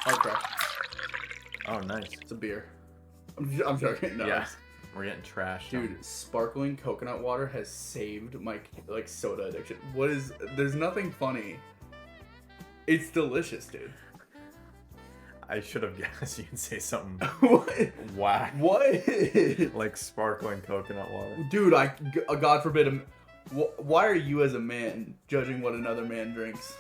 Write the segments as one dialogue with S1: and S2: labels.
S1: Hard crack.
S2: Oh, nice.
S1: It's a beer. I'm joking. No,
S2: Yeah. We're getting trashed.
S1: dude, sparkling coconut water has saved my soda addiction. There's nothing funny. It's delicious, dude.
S2: I should have guessed you'd say something
S1: What?
S2: whack.
S1: What?
S2: Like sparkling coconut water.
S1: Dude, God forbid, why are you as a man judging what another man drinks?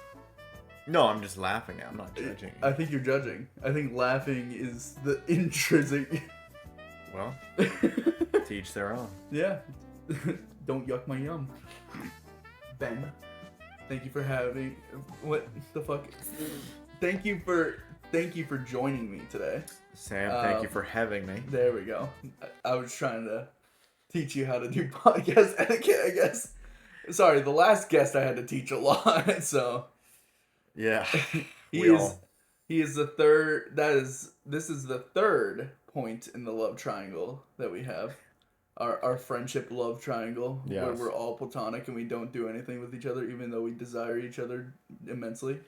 S2: No, I'm just laughing. I'm not judging.
S1: I think you're judging. I think laughing is the intrinsic.
S2: Well, to each their own.
S1: Yeah. Don't yuck my yum. Ben, thank you for having. What the fuck? Thank you for joining me today.
S2: Sam, thank you for having me.
S1: There we go. I was trying to teach you how to do podcast etiquette, I guess. Sorry, the last guest I had to teach a lot, so.
S2: Yeah.
S1: He is the third. This is the third point in the love triangle that we have. Our friendship love triangle,
S2: yes.
S1: Where we're all platonic and we don't do anything with each other, even though we desire each other immensely.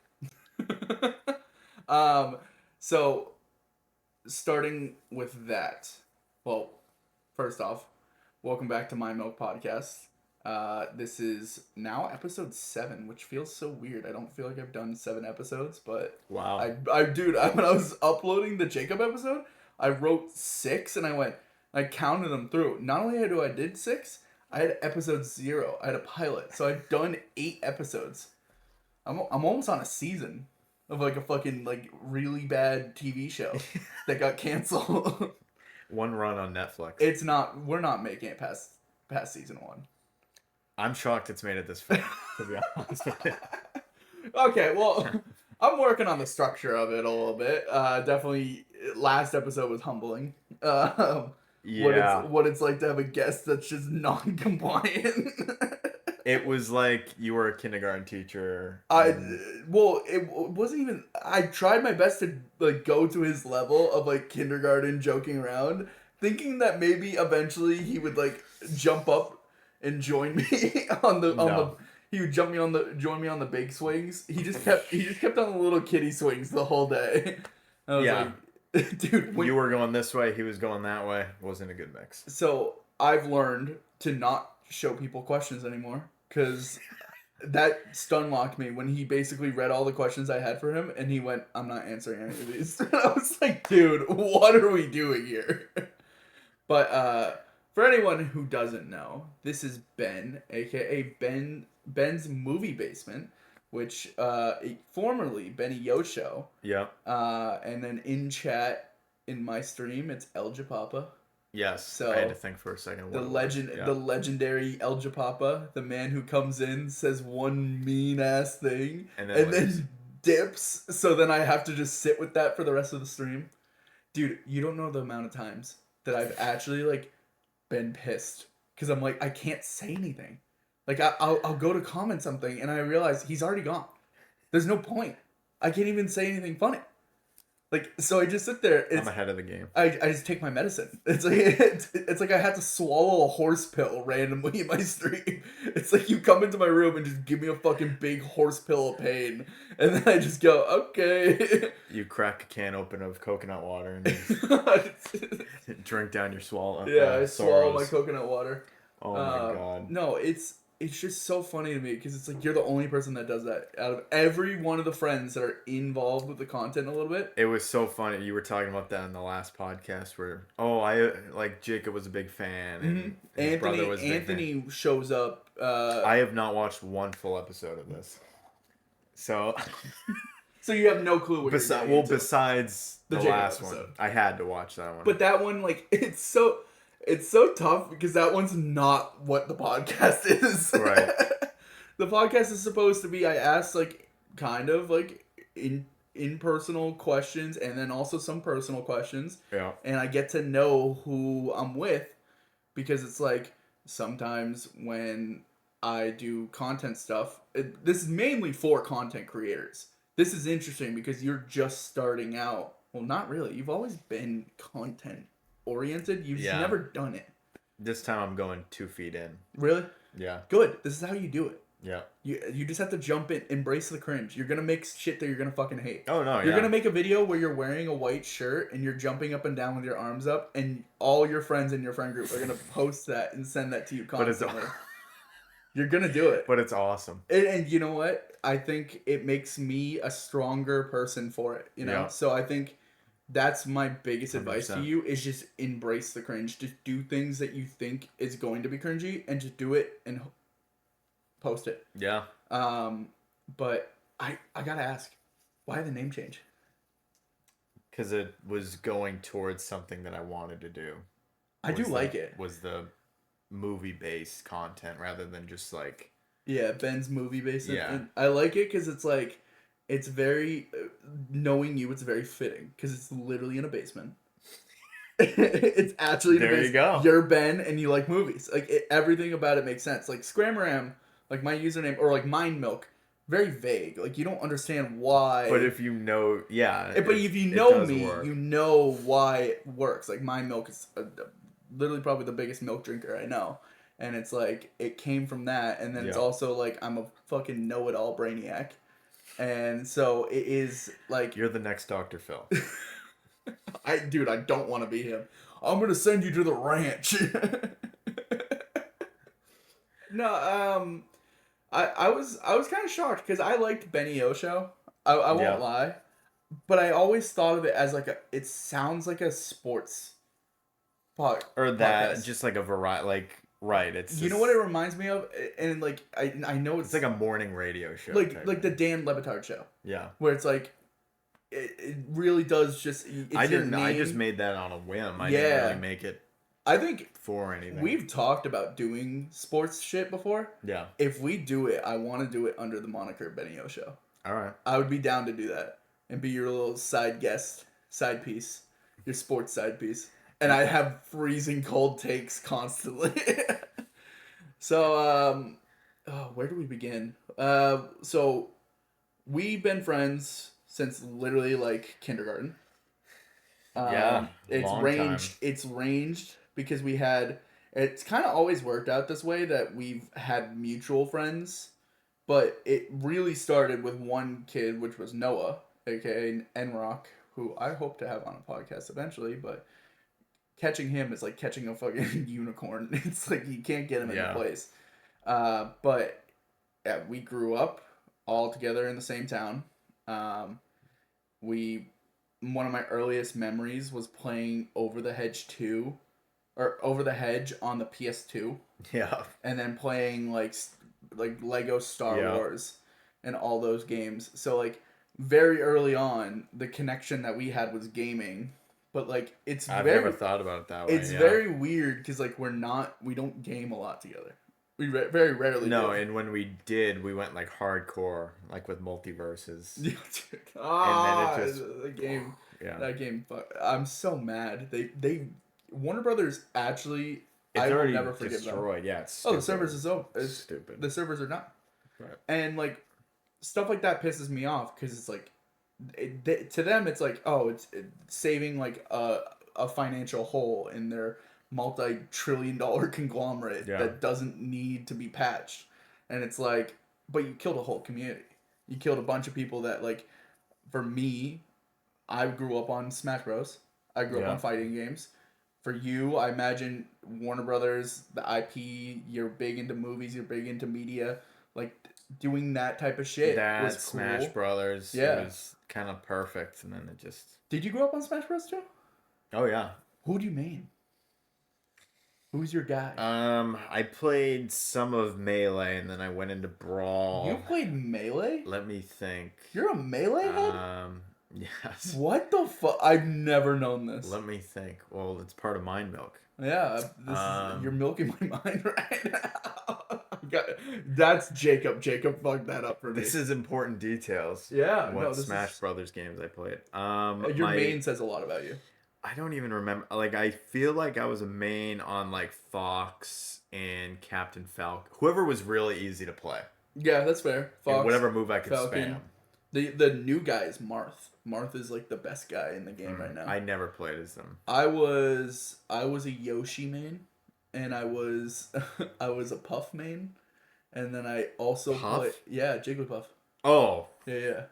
S1: So starting with that, well, first off, welcome back to My Milk Podcast. This is now episode 7, which feels so weird. I don't feel like I've done 7 episodes, but
S2: wow.
S1: When I was uploading the Jacob episode, I wrote 6 and I counted them through. Not only I did 6, I had episode 0. I had a pilot, so I've done 8 episodes. I'm almost on a season of like a fucking like really bad TV show that got canceled.
S2: One run on Netflix.
S1: We're not making it past season 1.
S2: I'm shocked it's made it this far, to be honest with you.
S1: Okay, well, I'm working on the structure of it a little bit. Definitely, last episode was humbling.
S2: Yeah.
S1: What it's like to have a guest that's just non-compliant.
S2: It was like you were a kindergarten teacher.
S1: It wasn't even. I tried my best to like go to his level of like kindergarten joking around, thinking that maybe eventually he would like jump up and join me he would join me on the big swings. He just kept on the little kiddie swings the whole day. I was like, dude,
S2: you were going this way, he was going that way. It wasn't a good mix.
S1: So I've learned to not show people questions anymore, because that stun locked me when he basically read all the questions I had for him and he went, I'm not answering any of these. I was like, dude, what are we doing here? But for anyone who doesn't know, this is Ben, aka Ben's Movie Basement, which formerly Benny Yo Show.
S2: Yeah.
S1: And then in chat in my stream, it's El Japapa.
S2: Yes. So I had to think for a second.
S1: The legendary El Japapa, the man who comes in, says one mean ass thing, and then dips. So then I have to just sit with that for the rest of the stream. Dude, you don't know the amount of times that I've actually like been pissed because I'm like, I can't say anything. Like I'll go to comment something and I realize he's already gone. There's no point. I can't even say anything funny. Like, so I just sit there.
S2: I'm ahead of the game.
S1: I just take my medicine. It's like I had to swallow a horse pill randomly in my stream. It's like you come into my room and just give me a fucking big horse pill of pain, and then I just go, okay.
S2: You crack a can open of coconut water and just drink down your swallow.
S1: Yeah, I swallow my coconut water.
S2: Oh my god.
S1: No, it's just so funny to me because it's like you're the only person that does that out of every one of the friends that are involved with the content a little bit.
S2: It was so funny. You were talking about that in the last podcast where Jacob was a big fan and his brother was a big
S1: Anthony shows up.
S2: I have not watched one full episode of this, so
S1: so you have no clue what you're getting into.
S2: Besides the last episode. One, I had to watch that one.
S1: But that one, like, it's so tough because that one's not what the podcast is.
S2: Right.
S1: The podcast is supposed to be, I ask, like, kind of, like, in-personal questions and then also some personal questions.
S2: Yeah.
S1: And I get to know who I'm with because it's, like, sometimes when I do content stuff, this is mainly for content creators. This is interesting because you're just starting out. Well, not really. You've always been content oriented. You've never done it.
S2: This time I'm going 2 feet in.
S1: Really?
S2: Yeah.
S1: Good. This is how you do it.
S2: Yeah.
S1: You just have to jump in, embrace the cringe. You're gonna make shit that you're gonna fucking hate.
S2: Oh no,
S1: You're gonna make a video where you're wearing a white shirt and you're jumping up and down with your arms up, and all your friends in your friend group are gonna post that and send that to you constantly. You're gonna do it.
S2: But it's awesome.
S1: And you know what? I think it makes me a stronger person for it. You know, so I think that's my biggest 100%. Advice to you is just embrace the cringe. Just do things that you think is going to be cringy, and just do it and post it.
S2: Yeah.
S1: But I gotta ask, why the name change?
S2: Because it was going towards something that I wanted to do.
S1: I do like it.
S2: Was the movie-based content rather than just like...
S1: Yeah, Ben's movie-based. Yeah. And I like it because it's like, it's very, knowing you, it's very fitting because it's literally in a basement. It's actually in a basement. There you go. You're Ben and you like movies. Like, everything about it makes sense. Like, Scramaram, like my username, or like Mind Milk, very vague. Like, you don't understand why.
S2: But if you know, yeah.
S1: But if you know me, you know why it works. Like, Mind Milk is literally probably the biggest milk drinker I know. And it's like, it came from that. And then it's also like, I'm a fucking know-it-all brainiac. And so it is like...
S2: You're the next Dr. Phil.
S1: Dude, I don't want to be him. I'm going to send you to the ranch. No, I was kind of shocked because I liked Benny O show. I won't lie, but I always thought of it as like it sounds like a sports
S2: or that podcast. Just like a variety, like right. It's
S1: you know what it reminds me of, and like I know it's
S2: like a morning radio show,
S1: like the Dan Le Batard show.
S2: Yeah,
S1: where it's like it really does just.
S2: I just made that on a whim. I didn't really make it.
S1: I think
S2: for anything.
S1: We've talked about doing sports shit before.
S2: Yeah.
S1: If we do it, I want to do it under the moniker Benny O Show.
S2: All right.
S1: I would be down to do that and be your little side guest, side piece, your sports side piece, and I'd have freezing cold takes constantly. So, where do we begin? So we've been friends since literally like kindergarten. It's ranged. Because it's kind of always worked out this way that we've had mutual friends, but it really started with one kid, which was Noah, aka Enrock, who I hope to have on a podcast eventually, but catching him is like catching a fucking unicorn. It's like you can't get him into place. But we grew up all together in the same town. One of my earliest memories was playing Over the Hedge 2. Or Over the Hedge on the PS2.
S2: Yeah.
S1: And then playing like Lego Star Wars and all those games. So like very early on, the connection that we had was gaming. But like
S2: I've never thought about it that way.
S1: It's very weird because like we don't game a lot together. We very rarely.
S2: No, and when we did, we went like hardcore, like with multiverses.
S1: And then it just the game. Yeah. That game. I'm so mad. They Warner Brothers actually.
S2: It's already never forgive destroyed. Them. Yeah, it's stupid.
S1: The servers is over.
S2: It's stupid.
S1: The servers are done.
S2: Right.
S1: And like stuff like that pisses me off because it's like, to them it's like, oh, it's saving like a financial hole in their multi-trillion-dollar conglomerate that doesn't need to be patched, and it's like, but you killed a whole community. You killed a bunch of people that like. For me, I grew up on Smash Bros. I grew up on fighting games. For you, I imagine Warner Brothers, the IP, you're big into movies, you're big into media, like doing that type of shit.
S2: That
S1: was
S2: Smash
S1: cool.
S2: Brothers was kind of perfect, and then it just.
S1: Did you grow up on Smash Bros. Too?
S2: Oh yeah.
S1: Who do you main? Who's your guy?
S2: I played some of Melee, and then I went into Brawl.
S1: You played Melee?
S2: Let me think.
S1: You're a Melee head?
S2: Yes.
S1: What the fuck? I've never known this.
S2: Let me think. Well, it's part of Mind Milk.
S1: Yeah, you're milking my mind right now. That's Jacob. Jacob fucked that up for me.
S2: This is important details.
S1: Yeah.
S2: What Smash Brothers games I played.
S1: Your main says a lot about you.
S2: I don't even remember. Like, I feel like I was a main on like Fox and Captain Falcon. Whoever was really easy to play.
S1: Yeah, that's fair. Fox,
S2: and whatever move I could spam.
S1: The new guy is Marth. Marth is like the best guy in the game right now.
S2: I never played as them.
S1: I was a Yoshi main, and I was a Puff main, And then I also play... Yeah, Jigglypuff.
S2: Oh.
S1: Yeah.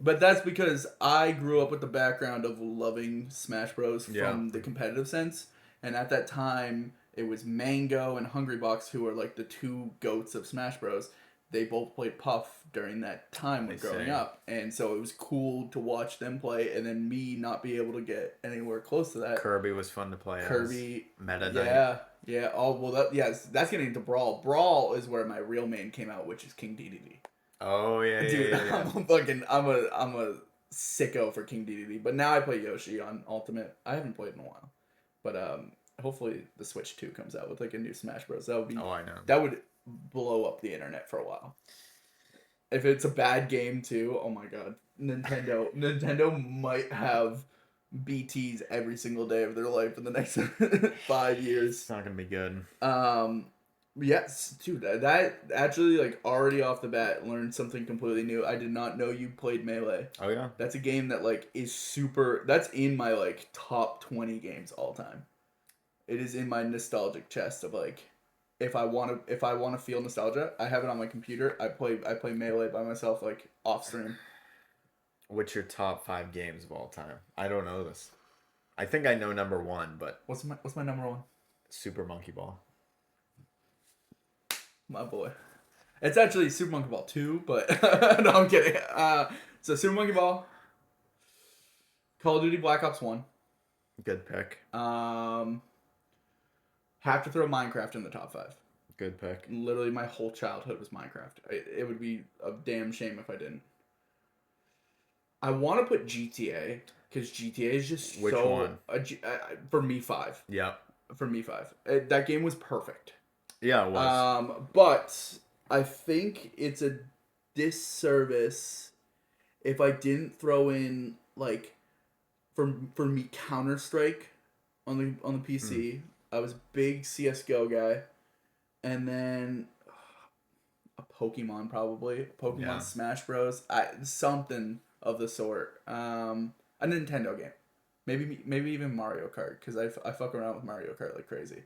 S1: But that's because I grew up with the background of loving Smash Bros. From the competitive sense. And at that time, it was Mango and Hungrybox who were like the two goats of Smash Bros. They both played Puff during that time when growing up. And so it was cool to watch them play and then me not be able to get anywhere close to that.
S2: Kirby was fun to play
S1: Kirby.
S2: Meta Knight.
S1: Yeah. Oh, well, that's getting into Brawl. Brawl is where my real main came out, which is King DDD.
S2: Oh, yeah,
S1: Dude,
S2: yeah.
S1: I'm a sicko for King DDD. But now I play Yoshi on Ultimate. I haven't played in a while. But hopefully the Switch 2 comes out with like a new Smash Bros. That would be... Oh, I know. That would blow up the internet for a while. If it's a bad game too, oh my god. Nintendo might have BTs every single day of their life in the next 5 years.
S2: It's not gonna be good.
S1: Yes, dude, that actually, like, already off the bat learned something completely new. I did not know you played Melee.
S2: Oh yeah.
S1: That's a game that like is super... That's in my like top 20 games all time. It is in my nostalgic chest of like... If I want to feel nostalgia, I have it on my computer. I play Melee by myself, like off stream.
S2: What's your top 5 games of all time? I don't know this. I think I know number 1, but
S1: what's my number 1?
S2: Super Monkey Ball.
S1: My boy. It's actually Super Monkey Ball 2, but no, I'm kidding. So Super Monkey Ball, Call of Duty Black Ops 1.
S2: Good pick.
S1: Have to throw Minecraft in the top 5.
S2: Good pick.
S1: Literally, my whole childhood was Minecraft. It would be a damn shame if I didn't. I want to put GTA, because GTA is just
S2: Which one?
S1: For me, 5.
S2: Yeah.
S1: For me, 5. That game was perfect.
S2: Yeah, it was.
S1: But I think it's a disservice if I didn't throw in, like, for me, Counter-Strike on the PC. I was a big CSGO guy. And then a Pokemon, probably. Pokemon Smash Bros. Something of the sort. A Nintendo game. Maybe even Mario Kart, because I fuck around with Mario Kart like crazy.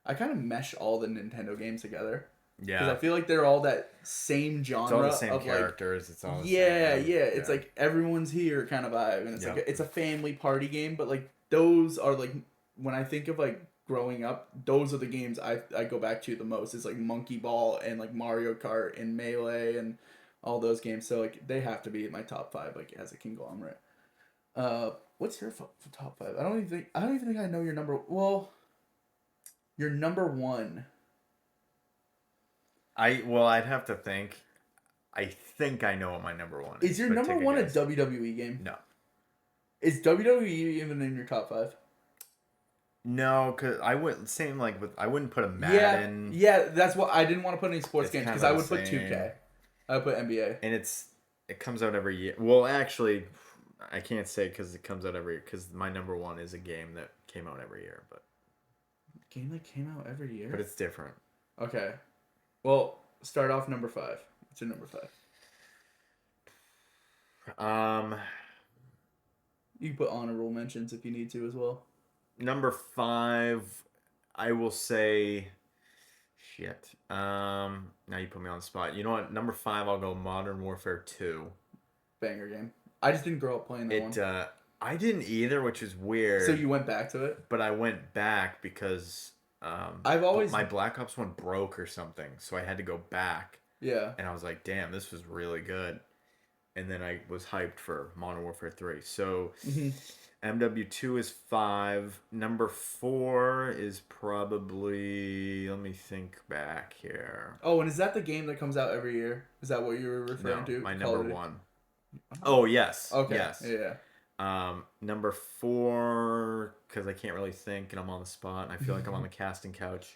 S1: I kind of mesh all the Nintendo games together. Yeah. Because I feel like they're all that same genre. It's all the same
S2: characters.
S1: Like,
S2: it's all the
S1: same. Yeah. It's like everyone's here kind of vibe. And it's like it's a family party game, but like those are like, when I think of like growing up, those are the games I go back to the most. It's like Monkey Ball and like Mario Kart and Melee and all those games. So like they have to be in my top 5 like as a conglomerate. What's your top 5? I don't even think I know your number. Well, your number 1.
S2: I'd have to think. I think I know what my number 1 is.
S1: Is your number 1 a WWE game?
S2: No.
S1: Is WWE even in your top 5?
S2: No, because I wouldn't put a Madden.
S1: Yeah, that's what I didn't want to put any sports games, because I would put 2K. I would put NBA.
S2: And it comes out every year. Well, actually, I can't say because it comes out every year, because my number 1 is a game that came out every year, but
S1: game that came out every year.
S2: But it's different.
S1: Okay, well, start off number 5. What's your number 5? You can put honorable mentions if you need to as well.
S2: Number 5, I will say, shit. Now you put me on the spot. You know what? Number 5, I'll go Modern Warfare 2.
S1: Banger game. I just didn't grow up playing that one.
S2: I didn't either, which is weird.
S1: So you went back to it?
S2: But I went back because my Black Ops 1 broke or something, so I had to go back.
S1: Yeah.
S2: And I was like, damn, this was really good. And then I was hyped for Modern Warfare 3. So MW2 is 5. Number 4 is probably... Let me think back here.
S1: Oh, and is that the game that comes out every year? Is that what you were referring to?
S2: My number 1. Oh, yes.
S1: Okay.
S2: Yes.
S1: Yeah.
S2: Number 4, because I can't really think and I'm on the spot and I feel like I'm on the casting couch.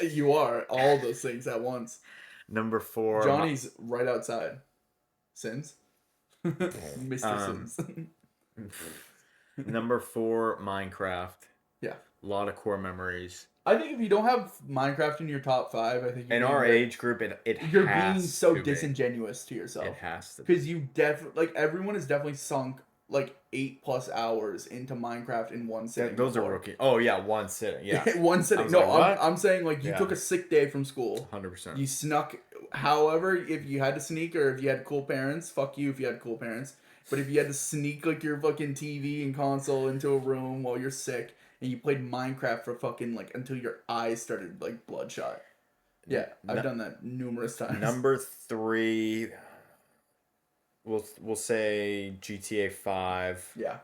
S1: You are. All those things at once.
S2: Number 4.
S1: Johnny's right outside. Sins? Mr. Sins.
S2: Number 4, Minecraft.
S1: Yeah.
S2: A lot of core memories.
S1: I think if you don't have Minecraft in your top 5, I think
S2: in our age group,
S1: you're being so disingenuous to yourself.
S2: It has to.
S1: Because you definitely, like, everyone has definitely sunk like 8+ hours into Minecraft in one sitting.
S2: Those are rookie. Oh yeah, one sitting. Yeah,
S1: one sitting. No, like, I'm saying like you took a sick day from school.
S2: 100%.
S1: You snuck. However, if you had to sneak or if you had cool parents, fuck you if you had cool parents. But if you had to sneak like your fucking TV and console into a room while you're sick and you played Minecraft for fucking like until your eyes started like bloodshot. Yeah, I've done that numerous times.
S2: Number 3, we'll say GTA 5.
S1: Yeah.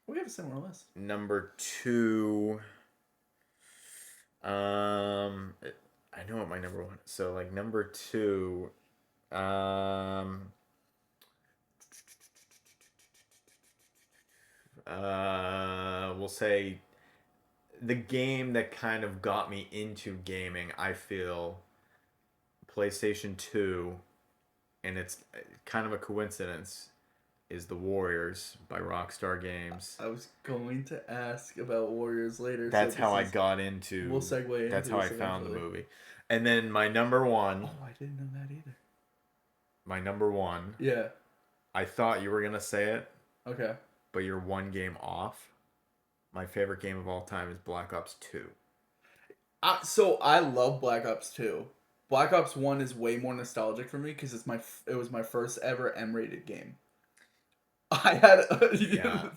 S1: We have a similar list.
S2: Number 2, I know what my number 1 is. So like number 2, we'll say the game that kind of got me into gaming, I feel, PlayStation 2, and it's kind of a coincidence, is The Warriors by Rockstar Games.
S1: I was going to ask about Warriors later.
S2: That's how I got into...
S1: We'll segue.
S2: That's how I found the movie. And then my number 1...
S1: Oh, I didn't know that either.
S2: My number 1...
S1: Yeah.
S2: I thought you were going to say it.
S1: Okay.
S2: But you're one game off. My favorite game of all time is Black Ops 2.
S1: So I love Black Ops 2. Black Ops 1 is way more nostalgic for me because it was my first ever M-rated game. I had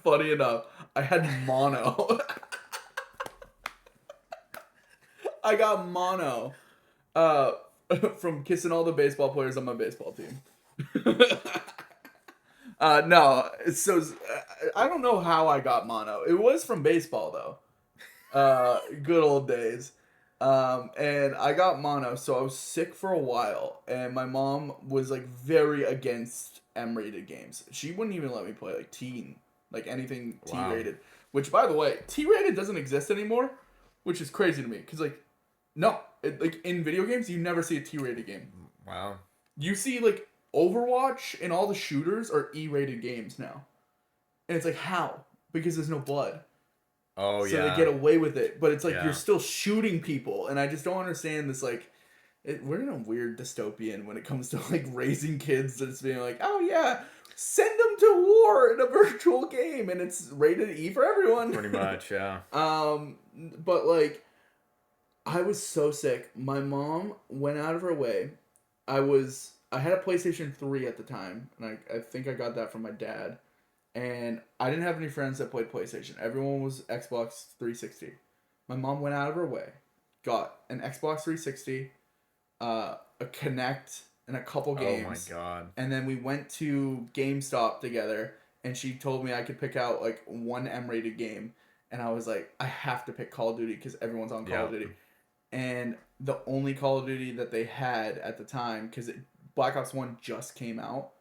S1: funny enough, I had mono. I got mono from kissing all the baseball players on my baseball team. No, so I don't know how I got mono. It was from baseball though. Good old days. And I got mono, so I was sick for a while, and my mom was like very against M-rated games. She wouldn't even let me play like teen, like anything T-rated. Wow. Which, by the way, T-rated doesn't exist anymore, which is crazy to me. Cause like, no, like in video games, you never see a T-rated game.
S2: Wow.
S1: You see like Overwatch and all the shooters are E-rated games now, and it's like how? Because there's no blood.
S2: Oh,
S1: so they get away with it, but it's like you're still shooting people, and I just don't understand this. Like, we're in a weird dystopian when it comes to like raising kids. That's being like, oh yeah, send them to war in a virtual game, and it's rated E for everyone.
S2: Pretty much, yeah.
S1: But like, I was so sick. My mom went out of her way. I had a PlayStation 3 at the time, and I think I got that from my dad. And I didn't have any friends that played PlayStation. Everyone was Xbox 360. My mom went out of her way, got an Xbox 360, a Kinect, and a couple games.
S2: Oh my god.
S1: And then we went to GameStop together, and she told me I could pick out like one M-rated game. And I was like, I have to pick Call of Duty because everyone's on Call of Duty. And the only Call of Duty that they had at the time, because Black Ops 1 just came out,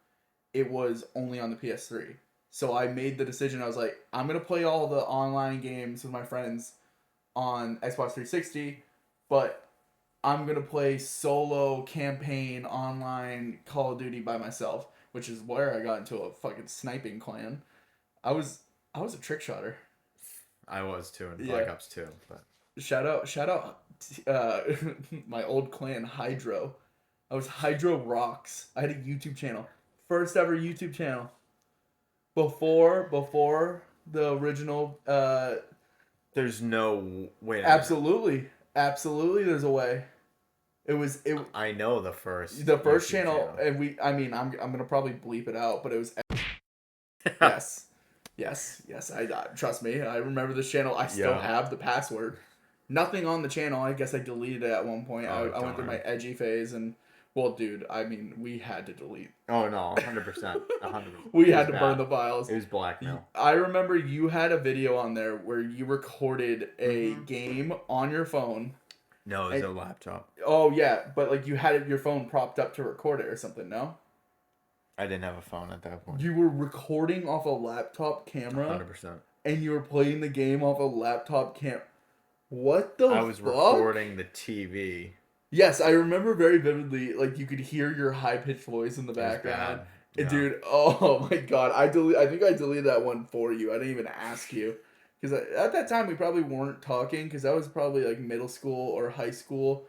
S1: it was only on the PS3. So I made the decision. I was like, I'm going to play all the online games with my friends on Xbox 360, but I'm going to play solo campaign online Call of Duty by myself, which is where I got into a fucking sniping clan. I was a trick shotter.
S2: I was too in Black Ops 2. But
S1: shout out my old clan, Hydro. I was Hydro Rocks. I had a YouTube channel. First ever YouTube channel. Before the original.
S2: There's no way.
S1: Absolutely, there's a way. It.
S2: I know the first
S1: YouTube channel, and I'm gonna probably bleep it out, but it was. yes. I trust me. I remember this channel. I still have the password. Nothing on the channel. I guess I deleted it at one point. I went through my edgy phase and. Well, dude, I mean, we had to delete.
S2: Oh, no, 100%. 100%.
S1: We had to burn the files.
S2: It was blackmail.
S1: I remember you had a video on there where you recorded a game on your phone.
S2: No, it was a laptop.
S1: Oh, yeah, but like you had your phone propped up to record it or something, no?
S2: I didn't have a phone at that point.
S1: You were recording off a laptop camera?
S2: 100%.
S1: And you were playing the game off a laptop camera. What the fuck?
S2: I was recording the TV.
S1: Yes, I remember very vividly, like, you could hear your high-pitched voice in the background. Yeah. Dude, oh my god, I think I deleted that one for you. I didn't even ask you. Because at that time, we probably weren't talking, because that was probably, like, middle school or high school.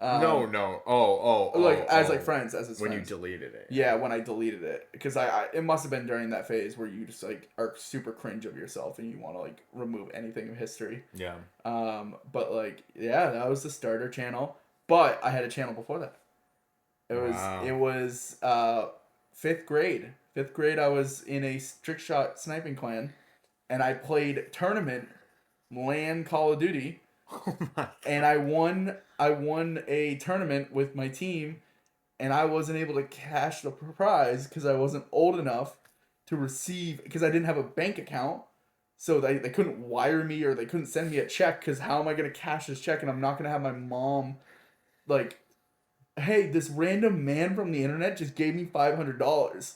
S2: No.
S1: As like friends, as his
S2: when
S1: friends.
S2: you deleted it.
S1: Yeah, when I deleted it, because it must have been during that phase where you just like are super cringe of yourself and you want to like remove anything of history.
S2: Yeah.
S1: But like yeah, that was the starter channel. But I had a channel before that. It was fifth grade. Fifth grade, I was in a trick shot sniping clan, and I played tournament, LAN Call of Duty.
S2: Oh my God.
S1: And I won a tournament with my team, and I wasn't able to cash the prize because I wasn't old enough to receive, because I didn't have a bank account, so they couldn't wire me or they couldn't send me a check, because how am I going to cash this check, and I'm not going to have my mom like, hey, this random man from the internet just gave me $500.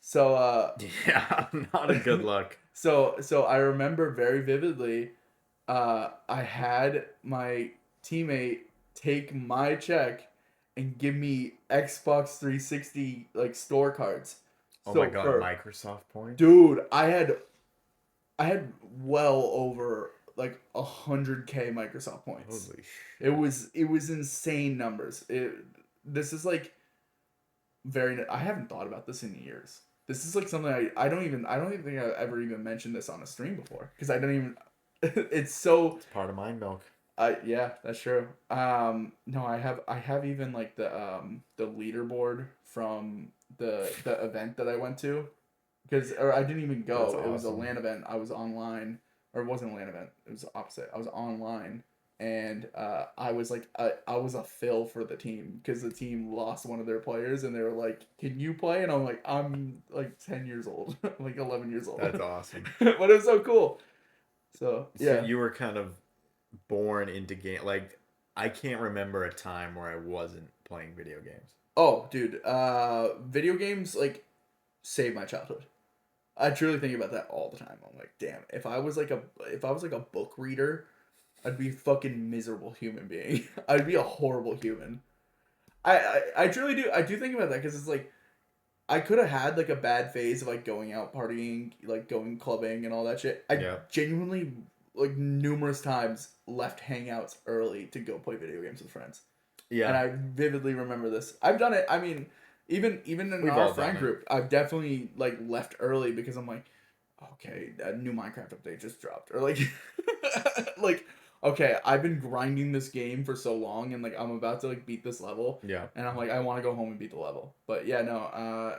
S1: So
S2: yeah, not a good look.
S1: So I remember very vividly, I had my teammate take my check and give me Xbox 360 like store cards.
S2: Oh my God, Microsoft points?
S1: Dude, I had well over like 100K Microsoft points.
S2: Holy shit.
S1: It was insane numbers. This is like I haven't thought about this in years. This is like something I don't even think I've ever even mentioned this on a stream before, because I don't even it's
S2: part of Mind Milk.
S1: Yeah, that's true. No, I have even like the leaderboard from the event that I went to, or I didn't even go.
S2: That's
S1: It was a
S2: awesome.
S1: LAN event. I was online, or it wasn't a LAN event. It was the opposite. I was online, and I was like I was a fill for the team because the team lost one of their players, and they were like, "Can you play?" And I'm like, "I'm like 10 years old, like 11 years old."
S2: That's awesome.
S1: But it was so cool. So yeah.
S2: So you were kind of born into game. Like, I can't remember a time where I wasn't playing video games.
S1: Oh, dude, video games like saved my childhood. I truly think about that all the time. I'm like, damn, if I was like a book reader, I'd be a fucking miserable human being. I'd be a horrible human. I truly do. I do think about that because it's like I could have had like a bad phase of like going out partying, like going clubbing and all that shit. I genuinely like numerous times left hangouts early to go play video games with friends. Yeah. And I vividly remember this. I've done it. I mean, even in our friend group, I've definitely like left early because I'm like, okay, a new Minecraft update just dropped, or like, like, okay, I've been grinding this game for so long, and like I'm about to like beat this level. Yeah. And I'm like, I want to go home and beat the level. But yeah, no.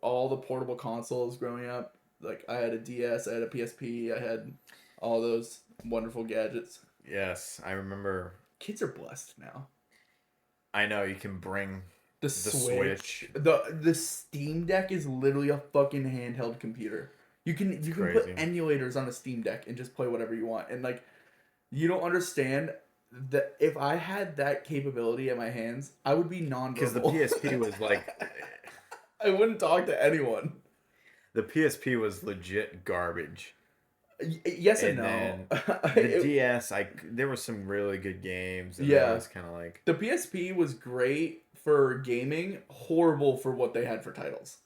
S1: All the portable consoles growing up, like I had a DS, I had a PSP, I had all those wonderful gadgets.
S2: Yes, I remember.
S1: Kids are blessed now.
S2: I know, you can bring
S1: the Switch. The Steam Deck is literally a fucking handheld computer. You can put emulators on a Steam Deck and just play whatever you want. And like, you don't understand that if I had that capability at my hands, I would be non-verbal.
S2: Because the PSP was like,
S1: I wouldn't talk to anyone.
S2: The PSP was legit garbage.
S1: Yes and no.
S2: The DS, there were some really good games. And yeah, it was kind of like
S1: the PSP was great for gaming, horrible for what they had for titles.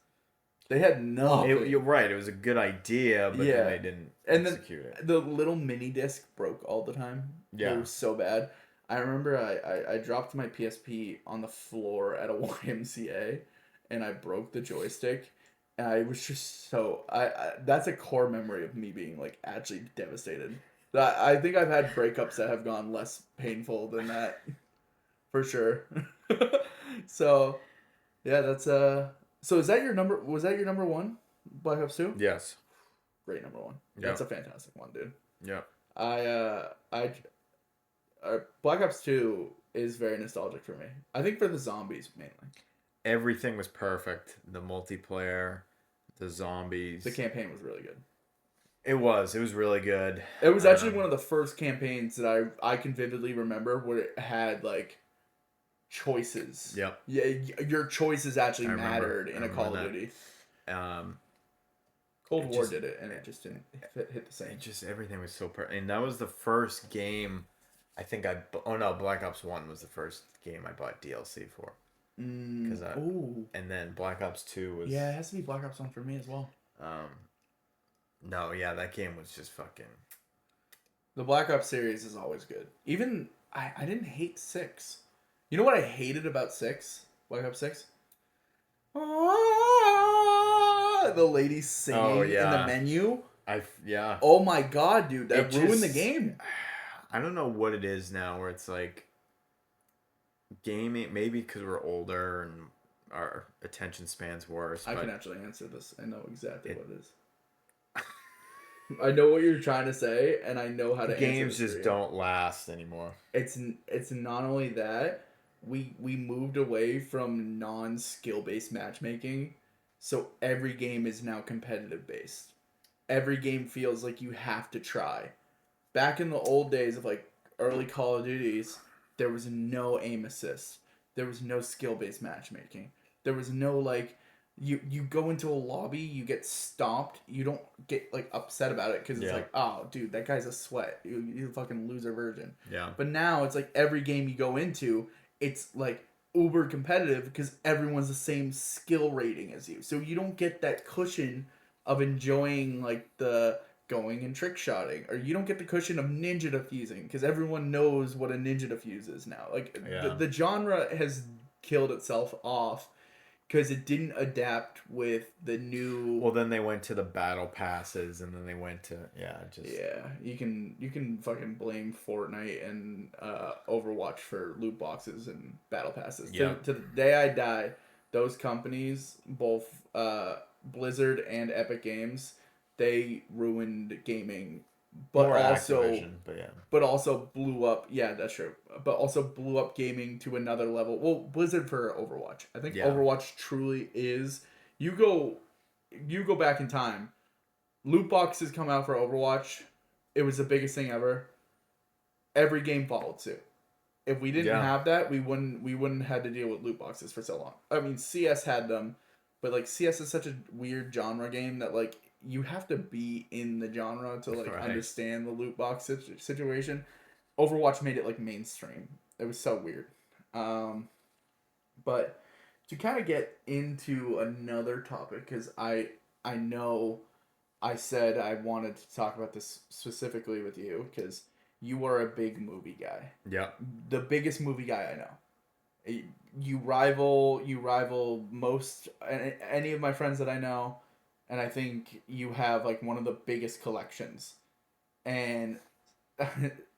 S1: They had nothing.
S2: You're right. It was a good idea, but then they didn't execute it.
S1: The little mini disc broke all the time. Yeah, it was so bad. I remember I dropped my PSP on the floor at a YMCA, and I broke the joystick. And I was just so that's a core memory of me being like actually devastated. I think I've had breakups that have gone less painful than that, for sure. So, yeah, that's So is that your number? Was that your number one, Black Ops 2?
S2: Yes.
S1: Great number one. Yeah. That's a fantastic one, dude.
S2: Yeah.
S1: Black Ops 2 is very nostalgic for me. I think for the zombies mainly.
S2: Everything was perfect. The multiplayer, the zombies.
S1: The campaign was really good.
S2: It was really good.
S1: It was actually one of the first campaigns that I can vividly remember where it had like choices. Yep. Yeah, your choices actually mattered in a Call of Duty. Cold War did it, and it just didn't hit the same.
S2: Everything was so perfect. And that was the first game I think Black Ops 1 was the first game I bought DLC for. And then Black Ops 2 was...
S1: Yeah, it has to be Black Ops 1 for me as well.
S2: No, yeah, that game was just fucking... The
S1: Black Ops series is always good. Even, I didn't hate 6. You know what I hated about 6? Black Ops 6? The lady singing in the menu.
S2: Yeah.
S1: Oh my god, dude, that ruined the game.
S2: I don't know what it is now where it's like gaming, maybe because we're older and our attention span's worse.
S1: I can actually answer this. I know exactly what it is. I know what you're trying to say, and I know how to answer
S2: games just don't last anymore.
S1: It's not only that, we moved away from non-skill based matchmaking, so every game is now competitive based. Every game feels like you have to try. Back in the old days of like early Call of Duties, there was no aim assist. There was no skill based matchmaking. There was no like you go into a lobby, you get stomped, you don't get like upset about it because it's like, oh dude, that guy's a sweat. You fucking loser virgin.
S2: Yeah.
S1: But now it's like every game you go into, it's like uber competitive because everyone's the same skill rating as you. So you don't get that cushion of enjoying like the going and trick shotting, or you don't get the cushion of ninja defusing because everyone knows what a ninja defuse is now. Like the genre has killed itself off because it didn't adapt with the new.
S2: Well, then they went to the battle passes, and then they went to
S1: You can fucking blame Fortnite and Overwatch for loot boxes and battle passes. To the day I die, those companies, both Blizzard and Epic Games, they ruined gaming, but
S2: more
S1: also
S2: Activision,
S1: but also blew up. Yeah, that's true. But also blew up gaming to another level. Well, Blizzard for Overwatch. I think Overwatch truly is. You go back in time. Loot boxes come out for Overwatch. It was the biggest thing ever. Every game followed suit. If we didn't have that, we wouldn't have to deal with loot boxes for so long. I mean, CS had them, but like CS is such a weird genre game that like you have to be in the genre to like understand the loot box situation. Overwatch made it like mainstream. It was so weird. But to kind of get into another topic, because I know I said I wanted to talk about this specifically with you because you are a big movie guy.
S2: Yeah.
S1: The biggest movie guy I know. You rival most any of my friends that I know, and I think you have like one of the biggest collections. And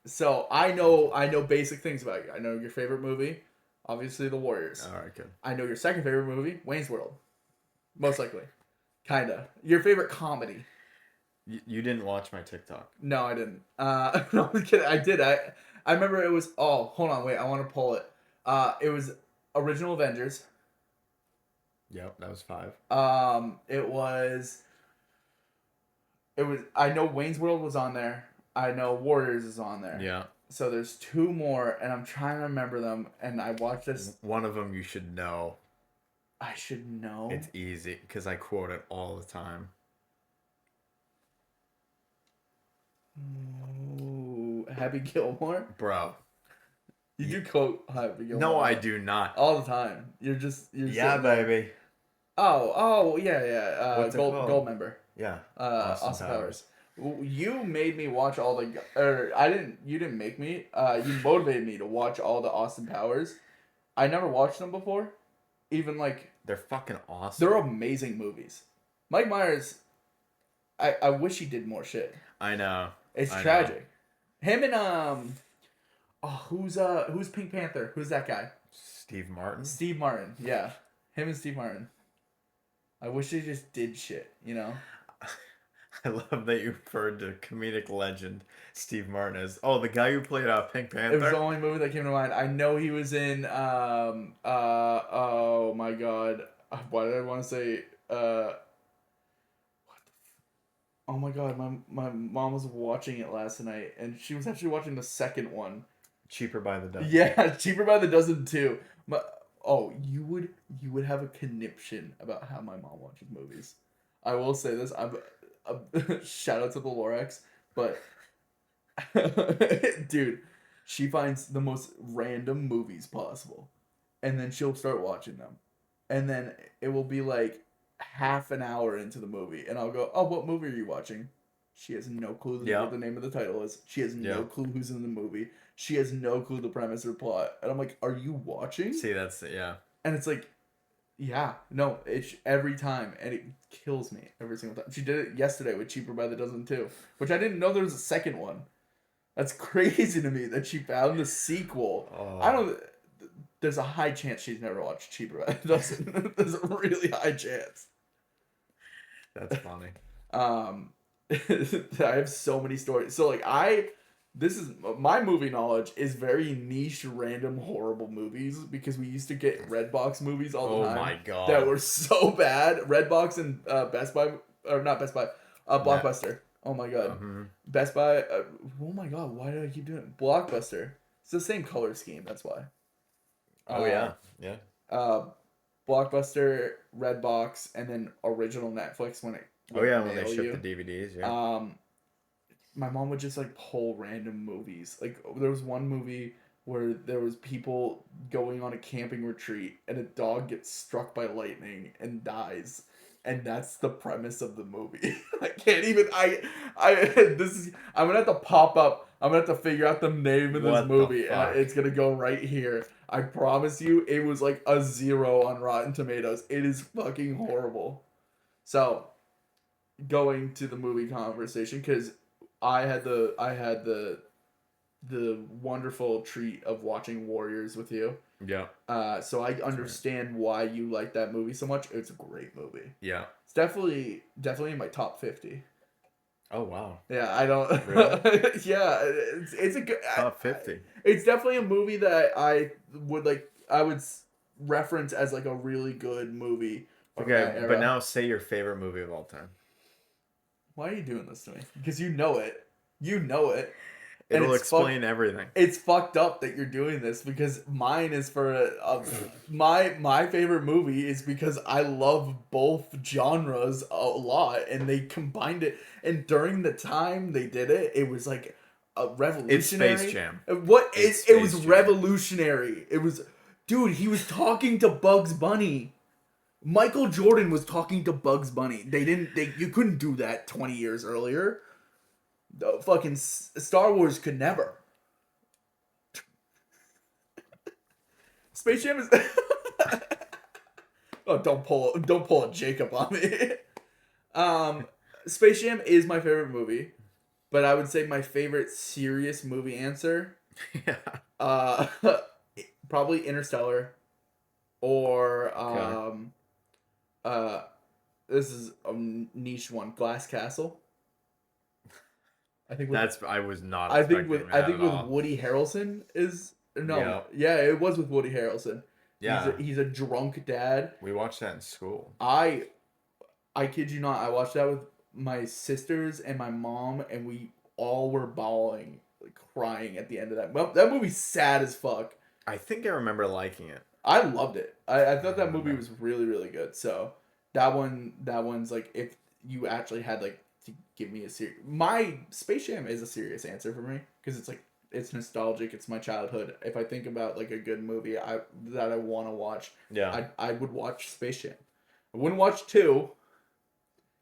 S1: so I know basic things about you. I know your favorite movie, obviously The Warriors.
S2: All right, good.
S1: I know your second favorite movie, Wayne's World. Most likely. Kinda. Your favorite comedy.
S2: You didn't watch my TikTok.
S1: No, I didn't. No, I'm kidding. I did. I remember it was. Oh, hold on, wait. I want to pull it. It was Original Avengers.
S2: Yep, that was 5.
S1: It was. I know Wayne's World was on there. I know Warriors is on there.
S2: Yeah.
S1: So there's 2 more, and I'm trying to remember them. And I watched this.
S2: One of them you should know.
S1: I should know.
S2: It's easy because I quote it all the time.
S1: Ooh, Happy Gilmore?
S2: Bro.
S1: You do quote Happy Gilmore.
S2: No, I do not.
S1: All the time. You're
S2: yeah, baby.
S1: Yeah.
S2: What's
S1: Gold member.
S2: Yeah.
S1: Austin Powers. You made me watch all the... you didn't make me. You motivated me to watch all the Austin Powers. I never watched them before. Even like...
S2: They're fucking awesome.
S1: They're amazing movies. Mike Myers... I wish he did more shit.
S2: I know.
S1: It's tragic. Him and who's Pink Panther? Who's that guy?
S2: Steve Martin.
S1: Steve Martin, yeah. Him and Steve Martin. I wish they just did shit, you know?
S2: I love that you referred to comedic legend Steve Martin as, the guy who played Pink Panther.
S1: It was the only movie that came to mind. I know he was in oh my god. Why did I want to say oh my god, my mom was watching it last night, and she was actually watching the second one.
S2: Cheaper by the dozen.
S1: Yeah, Cheaper by the Dozen too. You would have a conniption about how my mom watches movies. I will say this. I'm shout out to the Lorax, but dude, she finds the most random movies possible, and then she'll start watching them, and then it will be like half an hour into the movie, and I'll go, "Oh, what movie are you watching?" She has no clue what the name of the title is. She has no clue who's in the movie. She has no clue the premise or plot. And I'm like, are you watching?
S2: See, that's
S1: And it's like, yeah, no, it's every time, and it kills me every single time. She did it yesterday with Cheaper by the Dozen too, which I didn't know there was a second one. That's crazy to me that she found the sequel.
S2: Oh.
S1: I don't. There's a high chance she's never watched Cheaper by the Dozen. There's a really high chance.
S2: That's funny.
S1: I have so many stories. So like this is my movie knowledge is very niche, random, horrible movies because we used to get Redbox movies all the time.
S2: Oh my god,
S1: that were so bad. Redbox and Best Buy or not Best Buy, Blockbuster. Oh my god, Best Buy. Oh my god, why did I keep doing it? Blockbuster? It's the same color scheme. That's why.
S2: Yeah.
S1: Blockbuster, Redbox, and then original Netflix when it.
S2: When they ship the DVDs. Yeah.
S1: My mom would just like pull random movies. Like there was one movie where there was people going on a camping retreat and a dog gets struck by lightning and dies. And that's the premise of the movie. I can't even I'm gonna have to pop up. I'm gonna have to figure out the name of this movie and it's gonna go right here. I promise you it was like a 0 on Rotten Tomatoes. It is fucking horrible. So going to the movie conversation because I had the wonderful treat of watching Warriors with you.
S2: Yeah.
S1: So I understand why you like that movie so much. It's a great movie.
S2: Yeah.
S1: It's definitely in my top 50.
S2: Oh wow.
S1: Yeah, I don't.
S2: Really?
S1: Yeah, it's a good
S2: top 50.
S1: It's definitely a movie that I would reference as like a really good movie.
S2: Okay, but now say your favorite movie of all time.
S1: Why are you doing this to me? Because you know it. You know it.
S2: It'll explain everything.
S1: It's fucked up that you're doing this because mine is for my favorite movie is because I love both genres a lot and they combined it. And during the time they did it, it was like a revolutionary.
S2: It's Space Jam.
S1: It was revolutionary. It was, dude. He was talking to Bugs Bunny. Michael Jordan was talking to Bugs Bunny. You couldn't do that 20 years earlier. The fucking Star Wars could never. Space Jam is. Oh, don't pull a Jacob on me. Space Jam is my favorite movie, but I would say my favorite serious movie answer.
S2: Yeah.
S1: Probably Interstellar, or this is a niche one, Glass Castle. I think
S2: I was not.
S1: I think with Woody Harrelson is it was with Woody Harrelson.
S2: Yeah,
S1: he's a drunk dad.
S2: We watched that in school.
S1: I kid you not, I watched that with my sisters and my mom, and we all were bawling, like, crying at the end of that. Well, that movie's sad as fuck.
S2: I think I remember liking it.
S1: I loved it. I thought that movie was really, really good. So that one's like, if you actually had like to give me a serious, my Space Jam is a serious answer for me because it's like it's nostalgic. It's my childhood. If I think about like a good movie that I want to watch, I would watch Space Jam. I wouldn't watch 2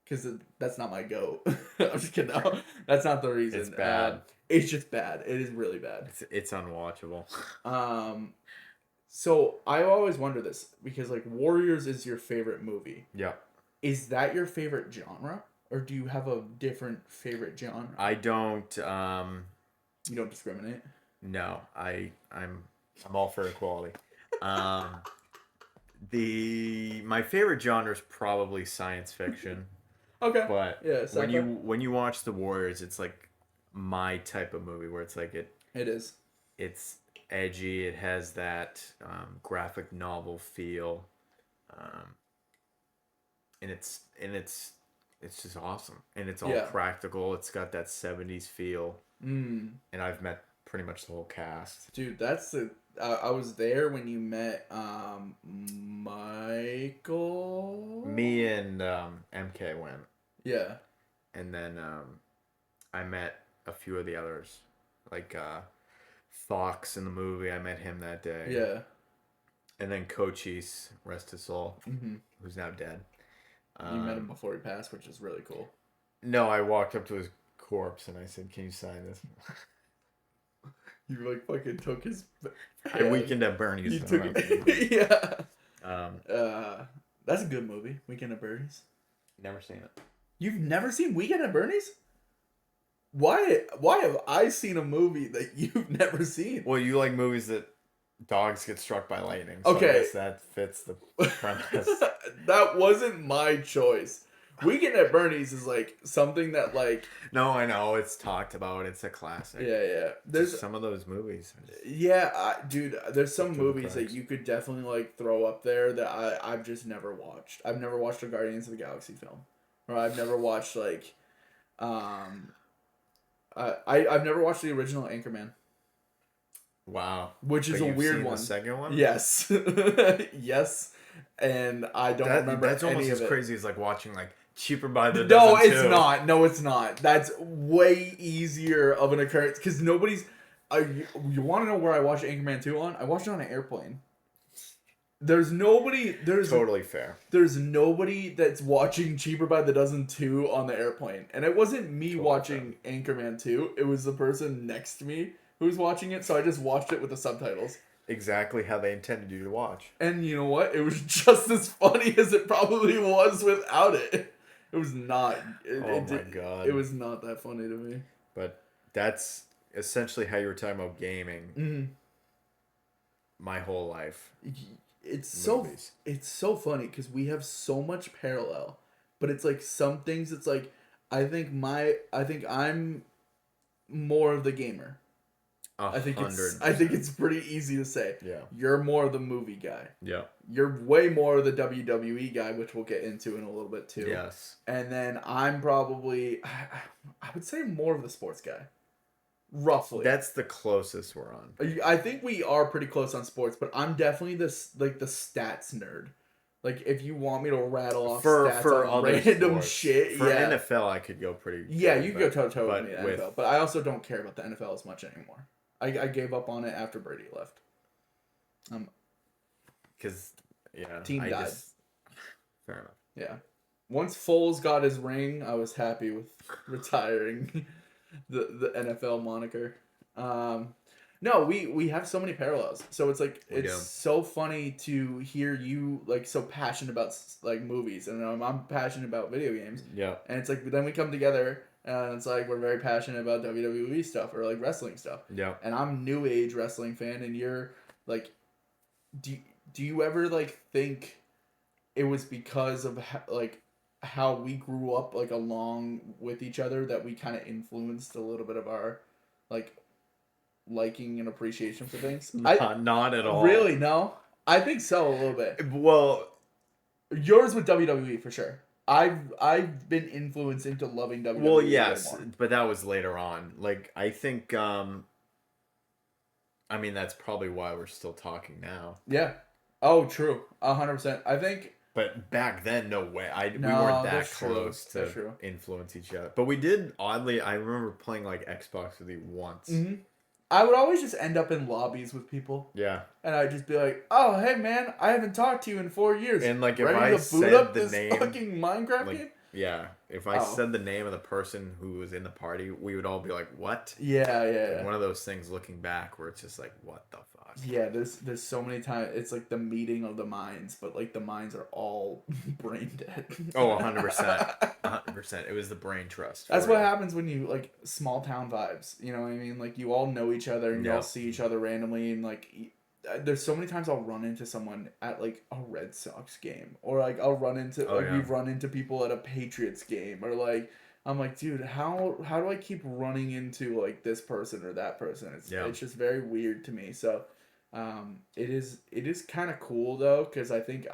S1: because that's not my go. I'm just kidding. No, that's not the reason.
S2: It's bad.
S1: It's just bad. It is really bad.
S2: It's unwatchable.
S1: So I always wonder this because like Warriors is your favorite movie.
S2: Yeah.
S1: Is that your favorite genre, or do you have a different favorite genre?
S2: I don't.
S1: You don't discriminate.
S2: No, I'm all for equality. My favorite genre is probably science fiction. Okay. But yeah, when you watch The Warriors, it's like my type of movie where it's like it
S1: is.
S2: It's edgy. It has that graphic novel feel, and it's just awesome. And it's all practical. It's got that 70s feel. And I've met pretty much the whole cast.
S1: Dude, I was there when you met Michael.
S2: Me and MK went.
S1: Yeah.
S2: And then I met a few of the others, like Fox in the movie. I met him that day.
S1: Yeah.
S2: And then Cochise, rest his soul, who's now dead.
S1: You met him before he passed, which is really cool.
S2: No, I walked up to corpse, and I said, "Can you sign this?"
S1: You like fucking took his.
S2: A Weekend at Bernie's.
S1: You took it. Yeah. That's a good movie. Weekend at Bernie's.
S2: Never seen it.
S1: You've never seen Weekend at Bernie's? Why have I seen a movie that you've never seen?
S2: Well, you like movies that dogs get struck by lightning. So
S1: Okay.
S2: I guess that fits the premise.
S1: That wasn't my choice. Weekend at Bernie's is like something that like.
S2: No, I know it's talked about. It's a classic.
S1: Yeah.
S2: There's some of those movies.
S1: Yeah, dude. There's some movies that you could definitely like throw up there that I've just never watched. I've never watched a Guardians of the Galaxy film, or I've never watched like, I've never watched the original Anchorman.
S2: Wow.
S1: Which is a weird one.
S2: The second one?
S1: Yes. Yes. And I don't remember
S2: that's
S1: any
S2: almost
S1: of
S2: as
S1: it.
S2: crazy as like watching like Cheaper by the
S1: No,
S2: Dozen
S1: it's
S2: too.
S1: not. No, it's not. That's way easier of an occurrence because nobody's. You want to know where I watched Anchorman 2 on? I watched it on an airplane. There's nobody. There's
S2: totally fair.
S1: There's nobody that's watching Cheaper by the Dozen 2 on the airplane, and it wasn't me
S2: Totally
S1: watching Anchorman 2. It was the person next to me who was watching it, so I just watched it with the subtitles.
S2: Exactly how they intended you to watch.
S1: And you know what? It was just as funny as it probably was without it. It was not.
S2: God.
S1: It was not that funny to me.
S2: But that's essentially how you were talking about gaming.
S1: Mm-hmm.
S2: My whole life.
S1: It's
S2: Movies.
S1: so funny because we have so much parallel, but it's like some things. It's like I think I'm more of the gamer. I think it's pretty easy to say.
S2: Yeah.
S1: You're more of the movie guy.
S2: Yeah.
S1: You're way more of the WWE guy, which we'll get into in a little bit too.
S2: Yes.
S1: And then I'm probably, I would say more of the sports guy. Roughly.
S2: That's the closest we're on.
S1: I think we are pretty close on sports, but I'm definitely the stats nerd. Like, if you want me to rattle off stats on random sports. Shit,
S2: for NFL, I could go pretty.
S1: Yeah, you could go toe-to-toe with me in
S2: with
S1: NFL, but I also don't care about the NFL as much anymore. I gave up on it after Brady left.
S2: Because, yeah.
S1: Team died.
S2: Fair enough.
S1: Yeah. Once Foles got his ring, I was happy with retiring the NFL moniker. No, we have so many parallels. So it's like, it's so funny to hear you, like, so passionate about, like, movies. And I'm passionate about video games.
S2: Yeah.
S1: And it's like, then we come together, and it's like, we're very passionate about WWE stuff, or, like, wrestling stuff.
S2: Yeah.
S1: And I'm new age wrestling fan, and you're, like, do you ever, like, think it was because of, like, how we grew up, like, along with each other that we kind of influenced a little bit of our, like, liking and appreciation for things?
S2: Not at all.
S1: Really? No? I think so, a little bit.
S2: Well,
S1: yours with WWE for sure. I've been influenced into loving WWE.
S2: Well, yes, but that was later on. Like, I think, I mean, that's probably why we're still talking now.
S1: Yeah. Oh, true. 100%. I think.
S2: But back then, no way. We weren't that close to influence each other. But we did, oddly, I remember playing, like, Xbox with you once.
S1: Mm-hmm. I would always just end up in lobbies with people.
S2: Yeah.
S1: And I'd just be like, oh, hey, man, I haven't talked to you in 4 years.
S2: And, like, if
S1: ready
S2: I
S1: to
S2: said
S1: boot up
S2: the
S1: this
S2: name,
S1: fucking Minecraft game?
S2: Yeah. If I said the name of the person who was in the party, we would all be like, what?
S1: Yeah.
S2: And one of those things looking back where it's just like, what the fuck?
S1: Yeah, there's so many times. It's like the meeting of the minds, but, like, the minds are all brain dead.
S2: Oh, 100%. 100%. It was the brain trust.
S1: That's what happens when you, like, small town vibes. You know what I mean? Like, you all know each other and you all see each other randomly. And, like, there's so many times I'll run into someone at, like, a Red Sox game. Or, like, I'll run into, we've run into people at a Patriots game. Or, like, I'm like, dude, how do I keep running into, like, this person or that person? It's just very weird to me. So, it is kind of cool, though, because I think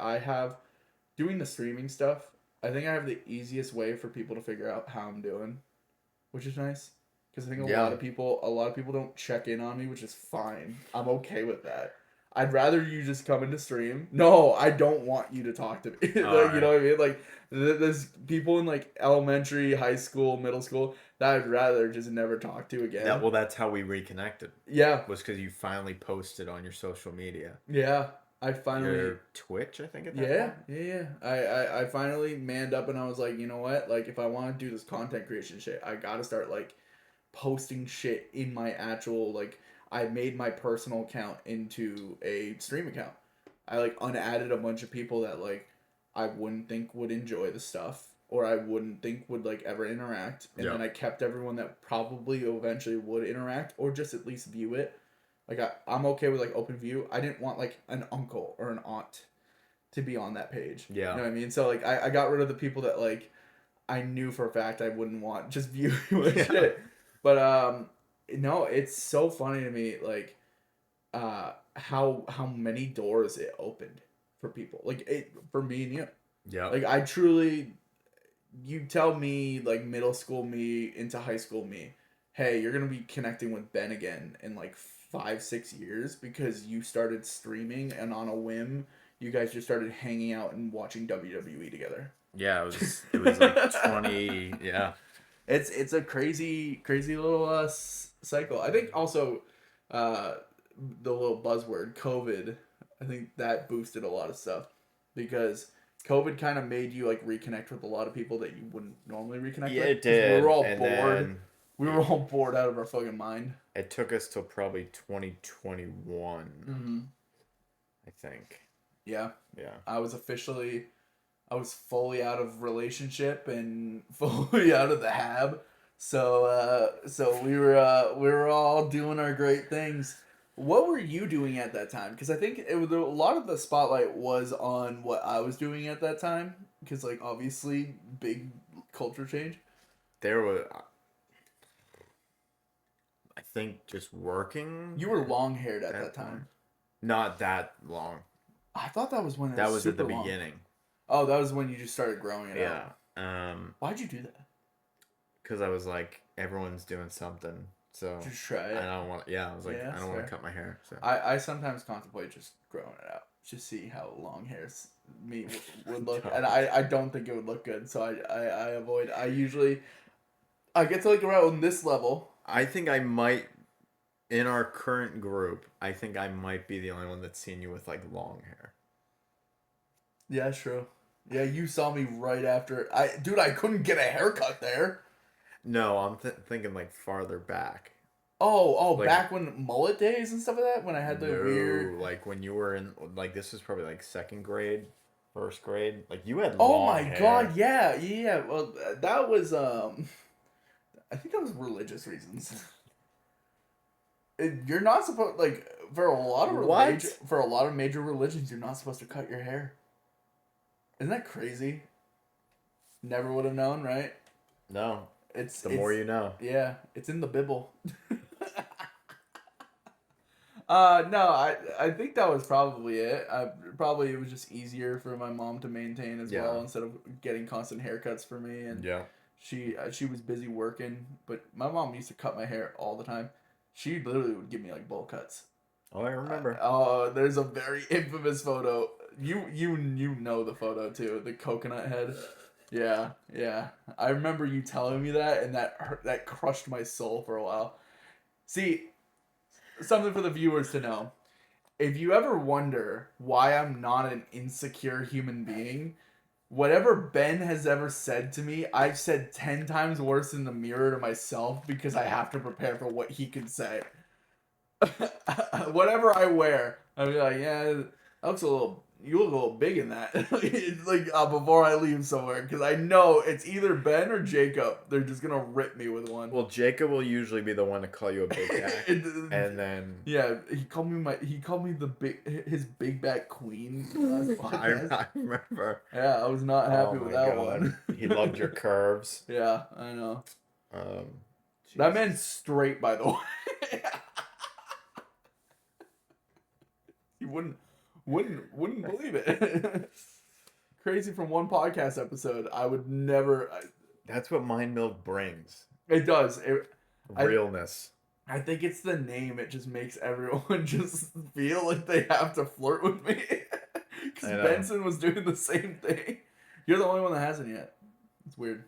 S1: doing the streaming stuff, I think I have the easiest way for people to figure out how I'm doing, which is nice. Because I think a lot of people don't check in on me, which is fine. I'm okay with that. I'd rather you just come into stream. No, I don't want you to talk to me. Like, right. You know what I mean? Like, there's people in, like, elementary, high school, middle school that I'd rather just never talk to again.
S2: Well, that's how we reconnected.
S1: Yeah.
S2: Was because you finally posted on your social media.
S1: Yeah. I finally
S2: your Twitch, I think at that
S1: yeah,
S2: point.
S1: yeah, yeah. I finally manned up and I was like, you know what? Like if I want to do this content creation shit, I gotta start like posting shit in my actual like I made my personal account into a stream account. I like unadded a bunch of people that like I wouldn't think would enjoy the stuff or I wouldn't think would like ever interact. And then I kept everyone that probably eventually would interact or just at least view it. Like I'm okay with like open view. I didn't want like an uncle or an aunt to be on that page.
S2: Yeah.
S1: You know what I mean? So like I got rid of the people that like I knew for a fact I wouldn't want just viewing my shit. But no, it's so funny to me like how many doors it opened for people. Like it for me and you.
S2: Yeah.
S1: Like I truly you tell me like middle school me into high school me, hey, you're gonna be connecting with Ben again in like 5-6 years because you started streaming and on a whim you guys just started hanging out and watching WWE together.
S2: Yeah, it was like 20, yeah.
S1: It's a crazy little cycle. I think also uh, the little buzzword COVID. I think that boosted a lot of stuff because COVID kind of made you like reconnect with a lot of people that you wouldn't normally reconnect with.
S2: It did.
S1: We were all
S2: and
S1: bored.
S2: Then
S1: we were all bored out of our fucking mind.
S2: It took us till probably 2021.
S1: Mm-hmm.
S2: I think.
S1: Yeah.
S2: Yeah.
S1: I was fully out of relationship and fully out of the hab. So we were all doing our great things. What were you doing at that time? Because I think a lot of the spotlight was on what I was doing at that time. Because like obviously big culture change.
S2: There was, I think, just working.
S1: You were long haired at that time.
S2: Not that long.
S1: I thought that was when
S2: that was at the beginning.
S1: Oh, that was when you just started growing it
S2: out.
S1: Yeah. Why'd you do that?
S2: Because I was like, everyone's doing something, so
S1: just try it.
S2: I don't want. Yeah, I was like, I don't want to cut my hair. So
S1: I sometimes contemplate just growing it out, just see how long hairs me would look, and I don't think it would look good, so I avoid. I get to like around this level.
S2: I think I might. In our current group, I think I might be the only one that's seen you with like long hair.
S1: Yeah, true. Yeah, you saw me right after. I couldn't get a haircut there.
S2: No, I'm thinking like farther back.
S1: Oh, like, back when mullet days and stuff like that, when I had the weird.
S2: Like when you were in, like this was probably like second grade, first grade. Like you had.
S1: Oh my god! Yeah. Well, that was I think that was religious reasons. You're not supposed like for a lot of major religions, you're not supposed to cut your hair. Isn't that crazy? Never would have known, right?
S2: No. It's more you know.
S1: Yeah, it's in the Bible. No, I think that was probably it. It was just easier for my mom to maintain as well instead of getting constant haircuts for me. And she was busy working, but my mom used to cut my hair all the time. She literally would give me like bowl cuts.
S2: Oh, I remember.
S1: There's a very infamous photo. You know the photo too, the coconut head. Yeah. I remember you telling me that, and that crushed my soul for a while. See, something for the viewers to know. If you ever wonder why I'm not an insecure human being, whatever Ben has ever said to me, I've said 10 times worse in the mirror to myself because I have to prepare for what he could say. Whatever I wear, I'll be like, yeah, you look a little big in that. Like before I leave somewhere, because I know it's either Ben or Jacob. They're just gonna rip me with one.
S2: Well, Jacob will usually be the one to call you a big back, and then
S1: he called me his big back queen.
S2: I remember.
S1: Yeah, I was not happy with that one.
S2: He loved your curves.
S1: Yeah, I know. That man's straight, by the way. You wouldn't believe it. Crazy from one podcast episode. I would never.
S2: That's what Mind Milk brings.
S1: It does.
S2: Realness.
S1: I think it's the name. It just makes everyone just feel like they have to flirt with me. Because Benson was doing the same thing. You're the only one that hasn't yet. It's weird.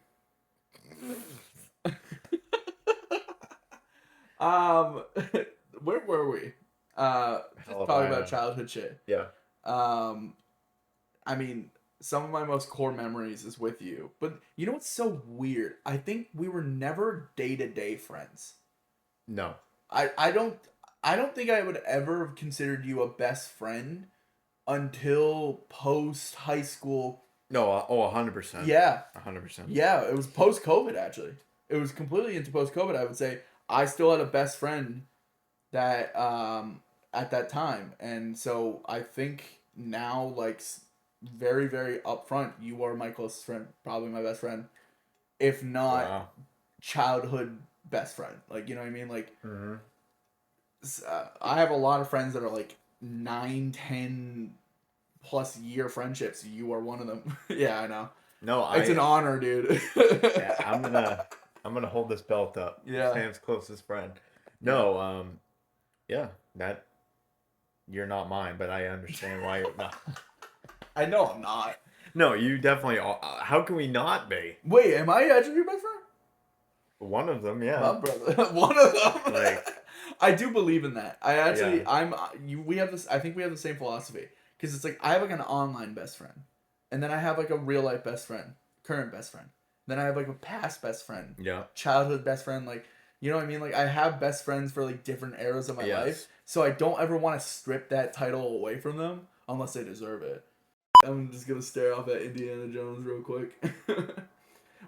S1: Where were we? Just talking about childhood shit.
S2: Yeah.
S1: I mean, some of my most core memories is with you. But you know what's so weird? I think we were never day-to-day friends.
S2: No.
S1: I don't think I would ever have considered you a best friend until post high school.
S2: No, 100%.
S1: Yeah.
S2: 100%.
S1: Yeah, it was post COVID actually. It was completely into post COVID, I would say. I still had a best friend that at that time. And so I think now like very very upfront, you are my closest friend, probably my best friend. If not childhood best friend. Like, you know what I mean? Like I have a lot of friends that are like 9, 10+ year friendships. You are one of them. Yeah, I know.
S2: No,
S1: it's an honor, dude.
S2: Yeah, I'm gonna hold this belt up.
S1: Yeah.
S2: Sam's closest friend. No, yeah, that you're not mine, but I understand why you're not.
S1: I know I'm not.
S2: No, you definitely are. How can we not be?
S1: Wait, am I actually your best friend?
S2: One of them, yeah.
S1: My brother. One of them.
S2: Like,
S1: I do believe in that. I actually, we have this, I think we have the same philosophy. Because it's like, I have like an online best friend. And then I have like a real life best friend. Current best friend. Then I have like a past best friend.
S2: Yeah.
S1: Childhood best friend. Like, you know what I mean? Like, I have best friends for like different eras of my life. So I don't ever want to strip that title away from them. Unless they deserve it. I'm just going to stare off at Indiana Jones real quick.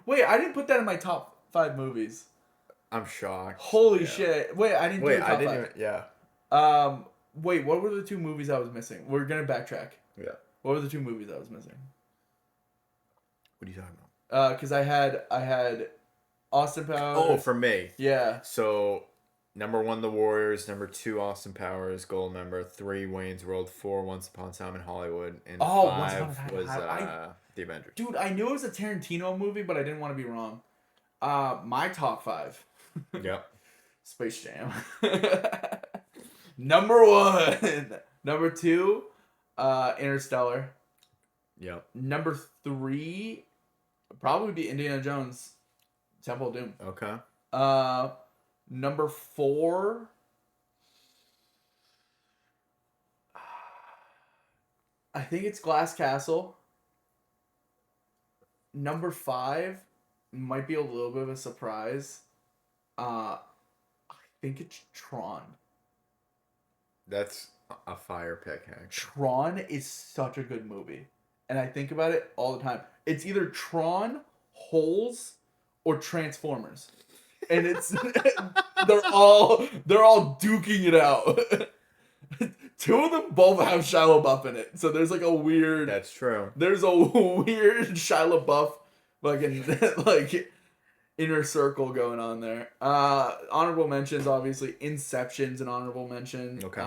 S1: Wait, I didn't put that in my top 5 movies.
S2: I'm shocked.
S1: Holy shit. Wait, I didn't do a top 5.
S2: Even, yeah.
S1: Wait, what were the 2 movies I was missing? We're going to backtrack.
S2: Yeah.
S1: What were the 2 movies I was missing?
S2: What are you talking about?
S1: Because I had Austin Powers.
S2: Oh, for me.
S1: Yeah.
S2: So, number 1, The Warriors. Number 2, Austin Powers. Gold member. 3, Wayne's World. 4, Once Upon a Time in Hollywood. And 5 was The Avengers.
S1: Dude, I knew it was a Tarantino movie, but I didn't want to be wrong. My top 5.
S2: Yep.
S1: Space Jam. Number 1. Number 2, Interstellar.
S2: Yep.
S1: Number 3, probably be Indiana Jones, Temple of Doom.
S2: Okay.
S1: Number 4, I think it's Glass Castle. Number 5 might be a little bit of a surprise. I think it's Tron.
S2: That's a fire pick, actually.
S1: Tron is such a good movie. And I think about it all the time. It's either Tron, Holes, or Transformers. And it's they're all duking it out. 2 of them both have Shia LaBeouf in it. So there's like a weird...
S2: That's true.
S1: There's a weird Shia LaBeouf fucking like inner circle going on there. Honorable mentions, obviously. Inception's an honorable mention.
S2: Okay.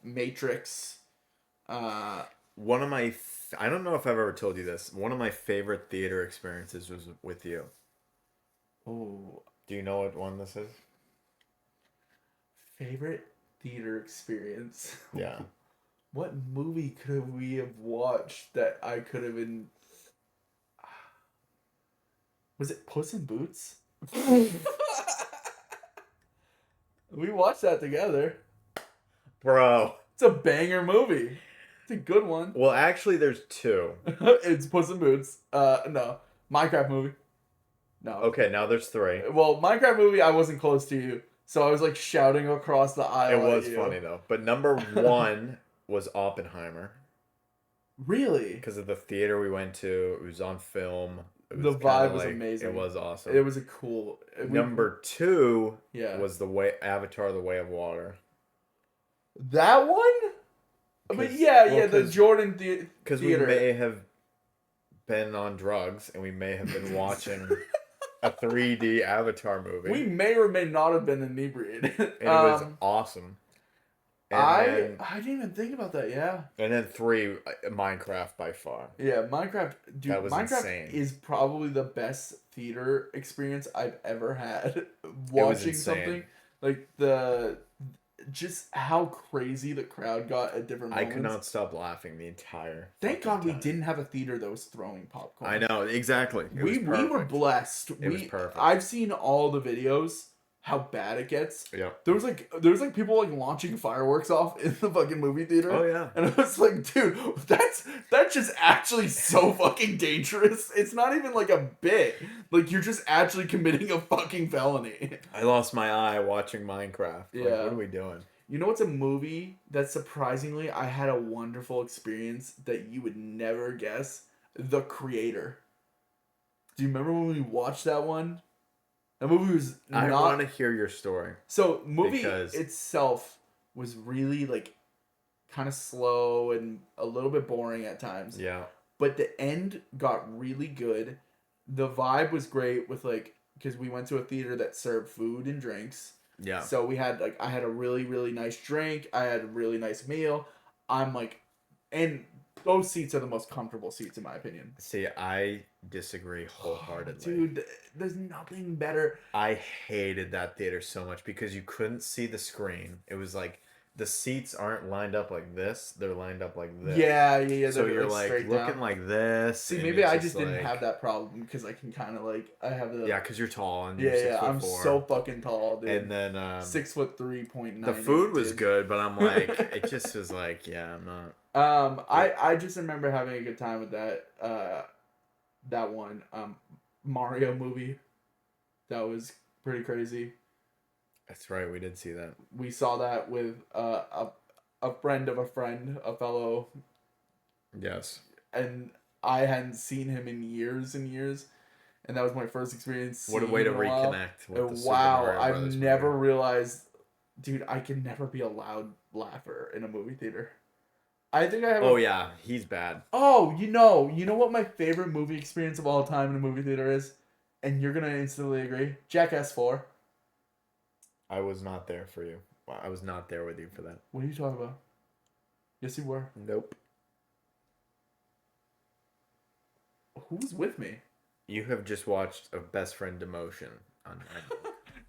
S1: Matrix.
S2: One of my... I don't know if I've ever told you this. One of my favorite theater experiences was with you.
S1: Oh.
S2: Do you know what one this is?
S1: Favorite theater experience?
S2: Yeah.
S1: What movie could we have watched that I could have been... Was it Puss in Boots? We watched that together.
S2: Bro.
S1: It's a banger movie. It's a good one.
S2: Well, actually, there's 2.
S1: It's Puss in Boots. No. Minecraft movie. No.
S2: Okay, now there's 3.
S1: Well, Minecraft movie, I wasn't close to you. So I was like shouting across the aisle.
S2: It was funny, though. But number 1 was Oppenheimer.
S1: Really?
S2: Because of the theater we went to. It was on film.
S1: The vibe was amazing.
S2: It was awesome.
S1: It was a cool...
S2: Number 2
S1: yeah.
S2: was Avatar: The Way of Water.
S1: That one? But yeah, the Jordan theater.
S2: Because we may have been on drugs and we may have been watching a 3D Avatar movie.
S1: We may or may not have been inebriated.
S2: And it was awesome. And
S1: I didn't even think about that, yeah.
S2: And then 3, Minecraft by far.
S1: Yeah, Minecraft, dude,
S2: that was
S1: Minecraft
S2: insane.
S1: Is probably the best theater experience I've ever had. Watching something. Like just how crazy the crowd got at different moments.
S2: I could not stop laughing the entire
S1: Thank God we
S2: time.
S1: didn't have a theater that was throwing popcorn.
S2: I know, exactly.
S1: We were blessed.
S2: It was perfect.
S1: I've seen all the videos how bad it gets.
S2: Yeah.
S1: There was like people like launching fireworks off in the fucking movie theater.
S2: Oh yeah.
S1: And I was like, dude, that's just actually so fucking dangerous. It's not even like a bit. Like you're just actually committing a fucking felony.
S2: I lost my eye watching Minecraft.
S1: Yeah.
S2: Like, what are we doing?
S1: You know what's a movie that surprisingly I had a wonderful experience that you would never guess? The Creator. Do you remember when we watched that one? That movie was not...
S2: I want to hear your story.
S1: So, movie itself was really, like, kind of slow and a little bit boring at times.
S2: Yeah.
S1: But the end got really good. The vibe was great with, like... Because we went to a theater that served food and drinks.
S2: Yeah.
S1: So we had, like... I had a really, really nice drink. I had a really nice meal. I'm, like... And those seats are the most comfortable seats, in my opinion.
S2: See, I disagree wholeheartedly.
S1: Dude, there's nothing better.
S2: I hated that theater so much because you couldn't see the screen. It was like the seats aren't lined up like this; they're lined up like this.
S1: Yeah.
S2: So you're like looking down. Like this.
S1: See, maybe I just didn't have that problem because I can kind of like I have the
S2: because you're tall and
S1: you're 6'4". I'm
S2: 4.
S1: so fucking tall, dude.
S2: And then
S1: 6'3.9".
S2: The food was good, but I'm like, it just was like, yeah, I'm not.
S1: I just remember having a good time with that one Mario movie. That was pretty crazy.
S2: That's right, we did see that.
S1: We saw that with a friend of a friend, a fellow.
S2: Yes.
S1: And I hadn't seen him in years and years, and that was my first experience.
S2: What a way to reconnect with the
S1: wow,
S2: Super Mario
S1: I've
S2: Brothers
S1: never
S2: movie.
S1: realized, dude, I can never be a loud laugher in a movie theater. I think I have.
S2: Oh yeah, he's bad.
S1: Oh, you know what my favorite movie experience of all time in a movie theater is, and you're gonna instantly agree. Jackass 4.
S2: I was not there for you. I was not there with you for that.
S1: What are you talking about? Yes, you were.
S2: Nope.
S1: Who was with me?
S2: You have just watched a Best Friend Demotion on.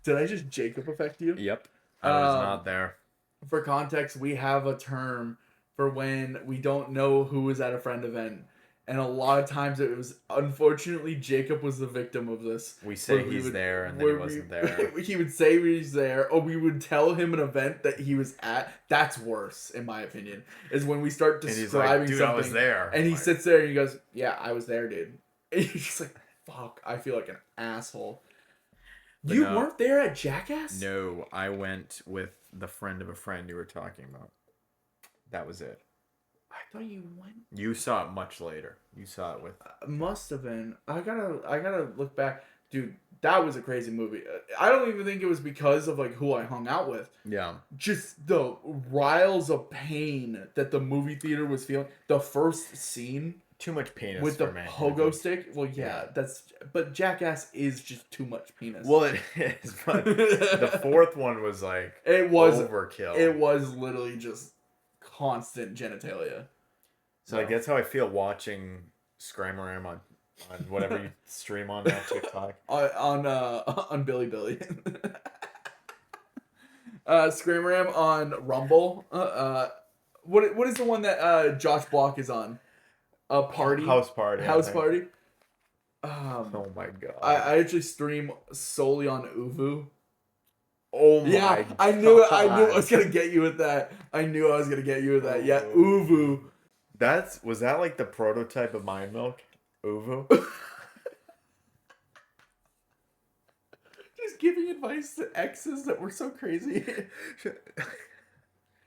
S1: Did I just Jacob affect you?
S2: Yep. I was not there.
S1: For context, we have a term for when we don't know who was at a friend event. And a lot of times it was, unfortunately, Jacob was the victim of this.
S2: We say he's there and then he wasn't there.
S1: He would say he's there, or we would tell him an event that he was at. That's worse, in my opinion, is when we start describing
S2: dude,
S1: something.
S2: I was there.
S1: And he sits there and he goes, yeah, I was there, dude. And you're just like, fuck, I feel like an asshole. But you weren't there at Jackass?
S2: No, I went with the friend of a friend you were talking about. That was it.
S1: I thought you went.
S2: You saw it much later. You saw it with.
S1: Must have been. I gotta look back, dude. That was a crazy movie. I don't even think it was because of like who I hung out with.
S2: Yeah.
S1: Just the riles of pain that the movie theater was feeling. The first scene.
S2: Too much penis
S1: with
S2: for
S1: the
S2: me.
S1: pogo stick. Well, yeah, but Jackass is just too much penis.
S2: Well, it is. But the fourth one was like overkill.
S1: It was literally just constant genitalia.
S2: So like that's how I feel watching Scramaram on whatever you stream on now, TikTok.
S1: on Billy. Scramaram on Rumble. What is the one that Josh Block is on? A party.
S2: House party.
S1: Party.
S2: Oh my god.
S1: I actually stream solely on Uvu.
S2: Oh my
S1: god. I knew I was gonna get you with that. Yeah, Uvu.
S2: Was that like the prototype of Mind Milk? Uvu?
S1: Just giving advice to exes that were so crazy.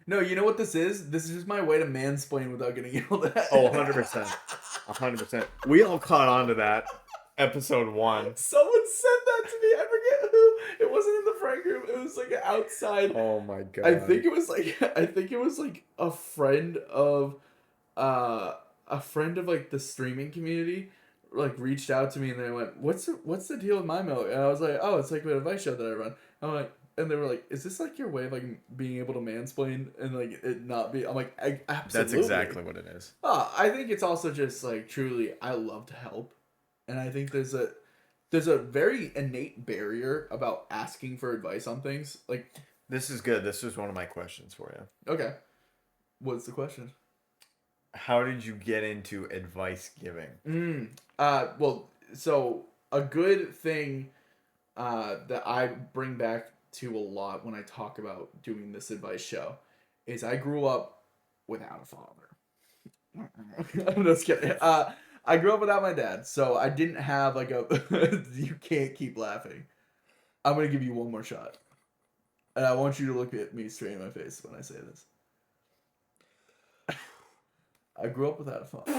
S1: No, you know what this is? This is just my way to mansplain without getting yelled at.
S2: Oh, 100%. 100%. We all caught on to that. Episode 1.
S1: Someone said that to me. I forget who. It wasn't in the friend group. It was like outside.
S2: Oh my god.
S1: I think it was like a friend of like the streaming community like reached out to me and they went, What's the deal with my milk? And I was like, oh, it's like an advice show that I run. I'm like, and they were like, is this like your way of like being able to mansplain and like it not be? I'm like, absolutely.
S2: That's exactly what it is.
S1: I think it's also just like truly, I love to help, and I think there's a very innate barrier about asking for advice on things. Like,
S2: this is good. This was one of my questions for you.
S1: Okay, what's the question?
S2: How did you get into advice giving?
S1: Well, so a good thing that I bring back to a lot when I talk about doing this advice show is I grew up without a father. I'm just kidding. I grew up without my dad, so I didn't have like a. You can't keep laughing. I'm gonna give you one more shot, and I want you to look at me straight in my face when I say this. I grew up without a father.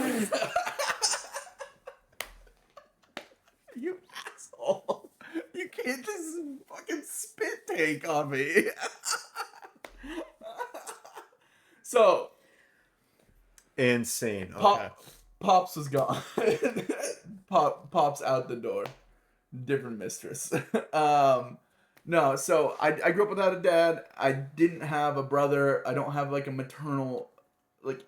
S1: You asshole! You can't just fucking spit take on me. So
S2: insane. Okay.
S1: Pops was gone. Pops out the door. Different mistress. No, so I grew up without a dad. I didn't have a brother. I don't have like a maternal like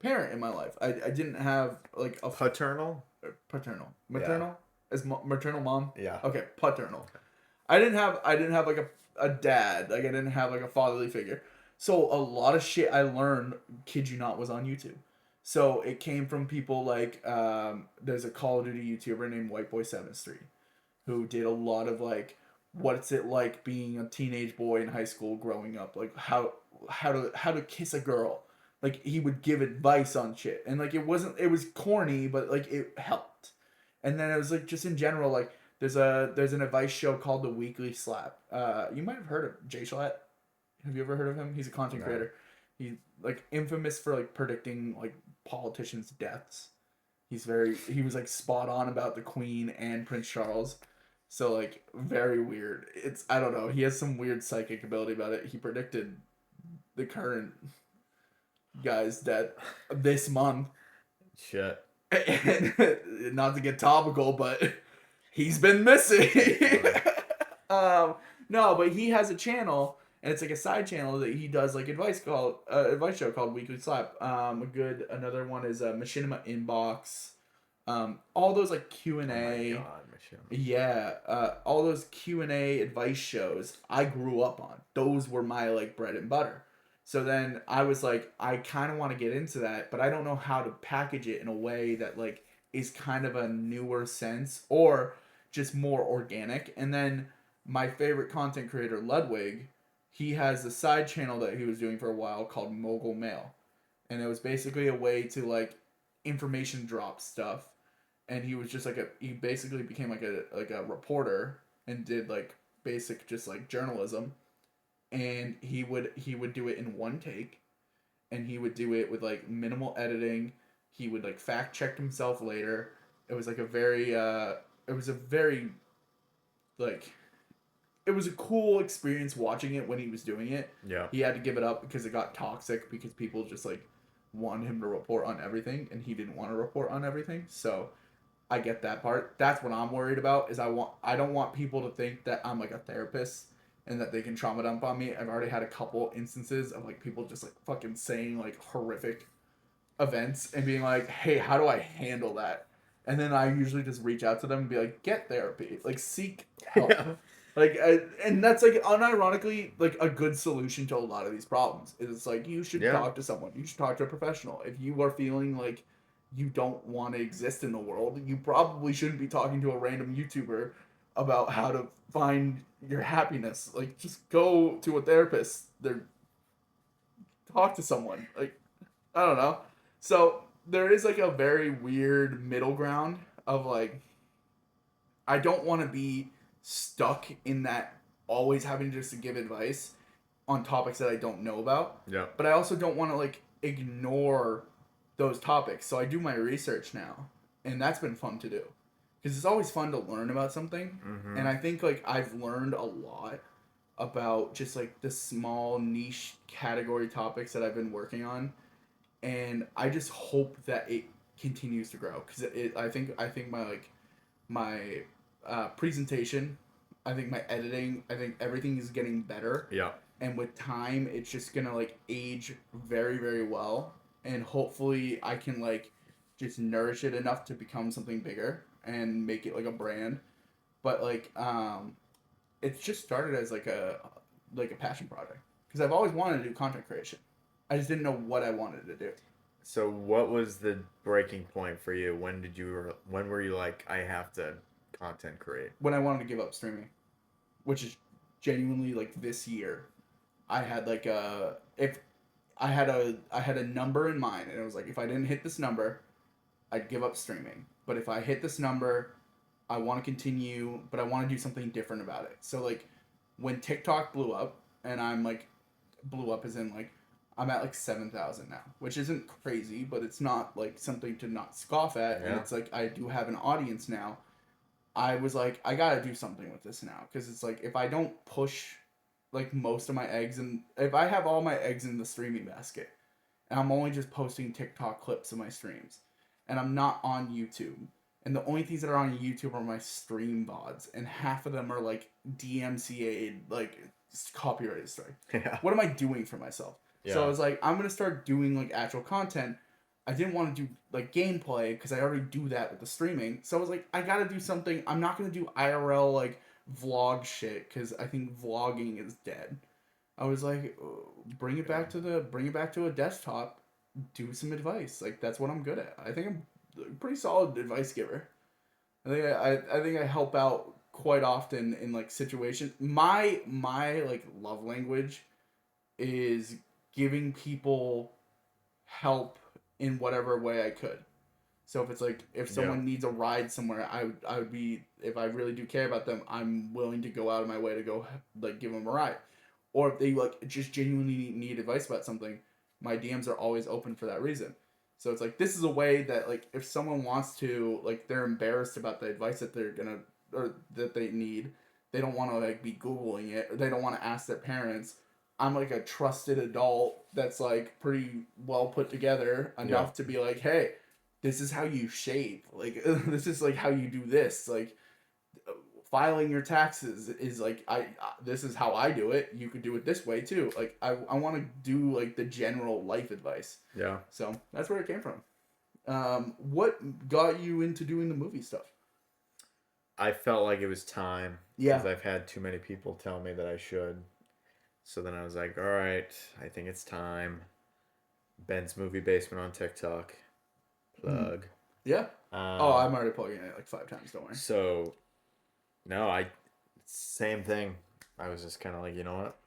S1: parent in my life. I didn't have like a
S2: paternal,
S1: maternal is maternal mom.
S2: Yeah.
S1: Okay, paternal. Okay. I didn't have like a dad. Like I didn't have like a fatherly figure. So a lot of shit I learned, kid you not, was on YouTube. So it came from people like there's a Call of Duty YouTuber named White Boy 7's3 who did a lot of like what's it like being a teenage boy in high school growing up, like how to kiss a girl. Like he would give advice on shit, and like it was corny, but like it helped. And then it was like just in general, like there's an advice show called The Weekly Slap. You might have heard of Jay Schlatt. Have you ever heard of him? He's a content creator. He's like infamous for like predicting like politicians' deaths. He was like spot on about the Queen and Prince Charles. So like very weird. I don't know. He has some weird psychic ability about it. He predicted the current guy's death this month.
S2: Shit.
S1: And not to get topical, but he's been missing. No, but he has a channel, and it's like a side channel that he does like advice show called Weekly Slap. Another one is Machinima Inbox. All those like Q&A. Oh my God, Machinima. Yeah, all those Q&A advice shows I grew up on. Those were my like bread and butter. So then I was like, I kind of want to get into that, but I don't know how to package it in a way that like is kind of a newer sense or just more organic. And then my favorite content creator, Ludwig, he has a side channel that he was doing for a while called Mogul Mail. And it was basically a way to like information drop stuff. And he was just like he basically became like a reporter and did like basic just like journalism. And he would do it in one take, and he would do it with like minimal editing. He would like fact check himself later. It was like a very like it was a cool experience watching it when he was doing it.
S2: Yeah.
S1: He had to give it up because it got toxic because people just like wanted him to report on everything, and he didn't want to report on everything. So I get that part. That's what I'm worried about is I don't want people to think that I'm like a therapist and that they can trauma dump on me. I've already had a couple instances of like people just like fucking saying like horrific events and being like, hey, how do I handle that? And then I usually just reach out to them and be like, get therapy, like seek help. Yeah. Like, and that's like unironically like a good solution to a lot of these problems. It's like you should talk to someone. You should talk to a professional. If you are feeling like you don't want to exist in the world, you probably shouldn't be talking to a random YouTuber about how to find your happiness. Like, just go to a therapist. Talk to someone. Like, I don't know. So there is like a very weird middle ground of like, I don't want to be stuck in that always having just to give advice on topics that I don't know about.
S2: Yeah.
S1: But I also don't want to like ignore those topics. So I do my research now, and that's been fun to do. Because it's always fun to learn about something. Mm-hmm. And I think like I've learned a lot about just like the small niche category topics that I've been working on. And I just hope that it continues to grow. Because I think my presentation, I think my editing, I think everything is getting better.
S2: Yeah.
S1: And with time, it's just going to like age very, very well. And hopefully I can like just nourish it enough to become something bigger and make it like a brand. But like it's just started as like a passion project because I've always wanted to do content creation. I just didn't know what I wanted to do.
S2: So what was the breaking point for you? When were you like, I have to content create?
S1: When I wanted to give up streaming, which is genuinely like this year, I had like I had a number in mind, and it was like, if I didn't hit this number, I'd give up streaming. But if I hit this number, I want to continue, but I want to do something different about it. So like when TikTok blew up, and I'm like blew up as in like I'm at like 7,000 now, which isn't crazy, but it's not like something to not scoff at. And it's like I do have an audience now. I was like, I gotta do something with this now, because it's like if I don't push like most of my eggs, and if I have all my eggs in the streaming basket, and I'm only just posting TikTok clips of my streams, and I'm not on YouTube, and the only things that are on YouTube are my stream VODs, and half of them are like DMCA'd, like copyrighted strike.
S2: Yeah.
S1: What am I doing for myself?
S2: Yeah.
S1: So I was like, I'm gonna start doing like actual content. I didn't want to do like gameplay because I already do that with the streaming. So I was like, I gotta do something. I'm not gonna do IRL like vlog shit because I think vlogging is dead. I was like, bring it back to a desktop. Do some advice. Like that's what I'm good at. I think I'm a pretty solid advice giver. I think I help out quite often in like situations. My like love language is giving people help in whatever way I could. So if it's like if someone needs a ride somewhere, I would be, if I really do care about them, I'm willing to go out of my way to go like give them a ride. Or if they like just genuinely need advice about something, my DMs are always open for that reason. So it's like this is a way that like if someone wants to, like they're embarrassed about the advice that they're gonna or that they need, they don't want to like be Googling it, or they don't want to ask their parents. I'm like a trusted adult that's like pretty well put together enough to be like, hey, this is how you shape. Like this is like how you do this. Like filing your taxes is like this is how I do it. You could do it this way too. Like I want to do like the general life advice.
S2: Yeah.
S1: So that's where it came from. What got you into doing the movie stuff?
S2: I felt like it was time.
S1: Yeah.
S2: Because I've had too many people tell me that I should. So then I was like, all right, I think it's time. Ben's Movie Basement on TikTok. Plug.
S1: Yeah. I'm already plugging it like 5 times, don't worry.
S2: So, no, same thing. I was just kind of like, you know what?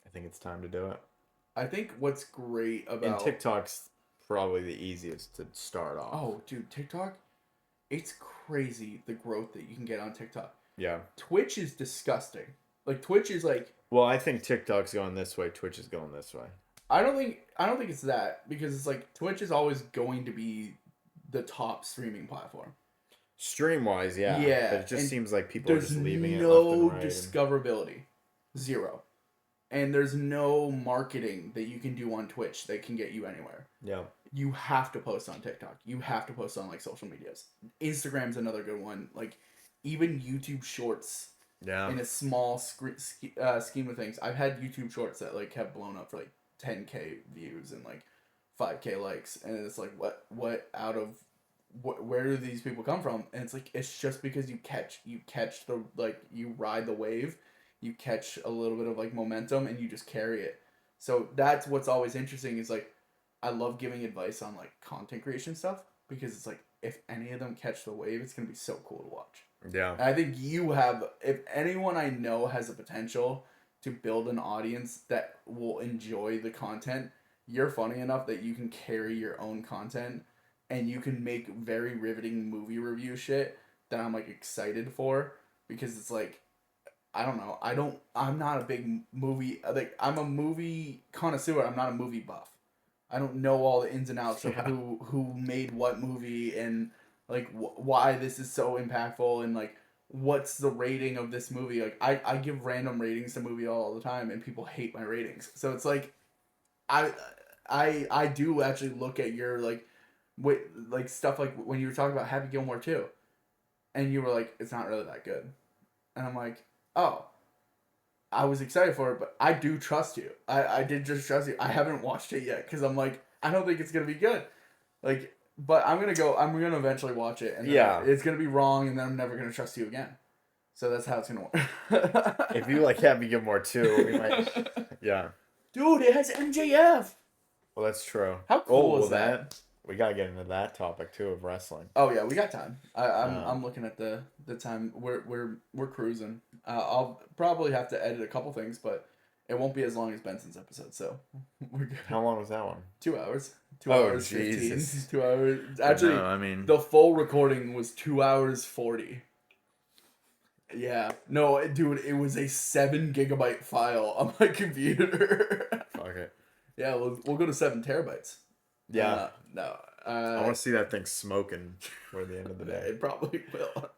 S2: I think it's time to do it.
S1: I think what's great about...
S2: And TikTok's probably the easiest to start off.
S1: Oh, dude, TikTok? It's crazy the growth that you can get on TikTok.
S2: Yeah.
S1: Twitch is disgusting. Like, Twitch is like...
S2: Well, I think TikTok's going this way, Twitch is going this way.
S1: I don't think it's that, because it's like Twitch is always going to be the top streaming platform.
S2: Stream-wise, yeah.
S1: Yeah.
S2: But it just seems like people are just leaving it
S1: left
S2: and right.
S1: There's no discoverability. Zero. And there's no marketing that you can do on Twitch that can get you anywhere.
S2: Yeah.
S1: You have to post on TikTok. You have to post on like social medias. Instagram's another good one. Like even YouTube Shorts.
S2: Yeah.
S1: In a small scheme of things, I've had YouTube Shorts that like have blown up for like 10K views and like 5K likes, and it's like what out of where do these people come from? And it's like it's just because you catch the like you ride the wave, you catch a little bit of like momentum and you just carry it. So that's what's always interesting is like I love giving advice on like content creation stuff, because it's like if any of them catch the wave, it's gonna be so cool to watch.
S2: Yeah.
S1: And I think you have, if anyone I know has the potential to build an audience that will enjoy the content, you're funny enough that you can carry your own content and you can make very riveting movie review shit that I'm like excited for, because it's like, I don't know, I'm not a big movie, like I'm a movie connoisseur, I'm not a movie buff. I don't know all the ins and outs of who made what movie and like why this is so impactful and like what's the rating of this movie. Like I give random ratings to movie all the time and people hate my ratings. So it's like I do actually look at your like stuff like when you were talking about Happy Gilmore 2 and you were like, it's not really that good. And I'm like, oh, I was excited for it, but I do trust you. I did just trust you. I haven't watched it yet because I'm like, I don't think it's going to be good. Like, but I'm going to eventually watch it. And it's going to be wrong, and then I'm never going to trust you again. So that's how it's going to work.
S2: If you like Happy Gilmore 2, we might... Yeah.
S1: Dude, it has MJF.
S2: Well, that's true.
S1: How cool is that?
S2: We gotta get into that topic too of wrestling.
S1: Oh yeah, we got time. I'm looking at the time. We're cruising. I'll probably have to edit a couple things, but it won't be as long as Benson's episode. So we're good.
S2: How long was that one?
S1: 2 hours. 2
S2: Oh,
S1: hours
S2: Jesus.
S1: 15. 2 hours. Actually,
S2: no, I mean
S1: the full recording was 2 hours 40. Yeah. No, dude, it was a 7 gigabyte file on my computer.
S2: fuck it.
S1: Yeah, we'll go to 7 terabytes.
S2: Yeah.
S1: No.
S2: I want to see that thing smoking for the end of the day.
S1: It probably will.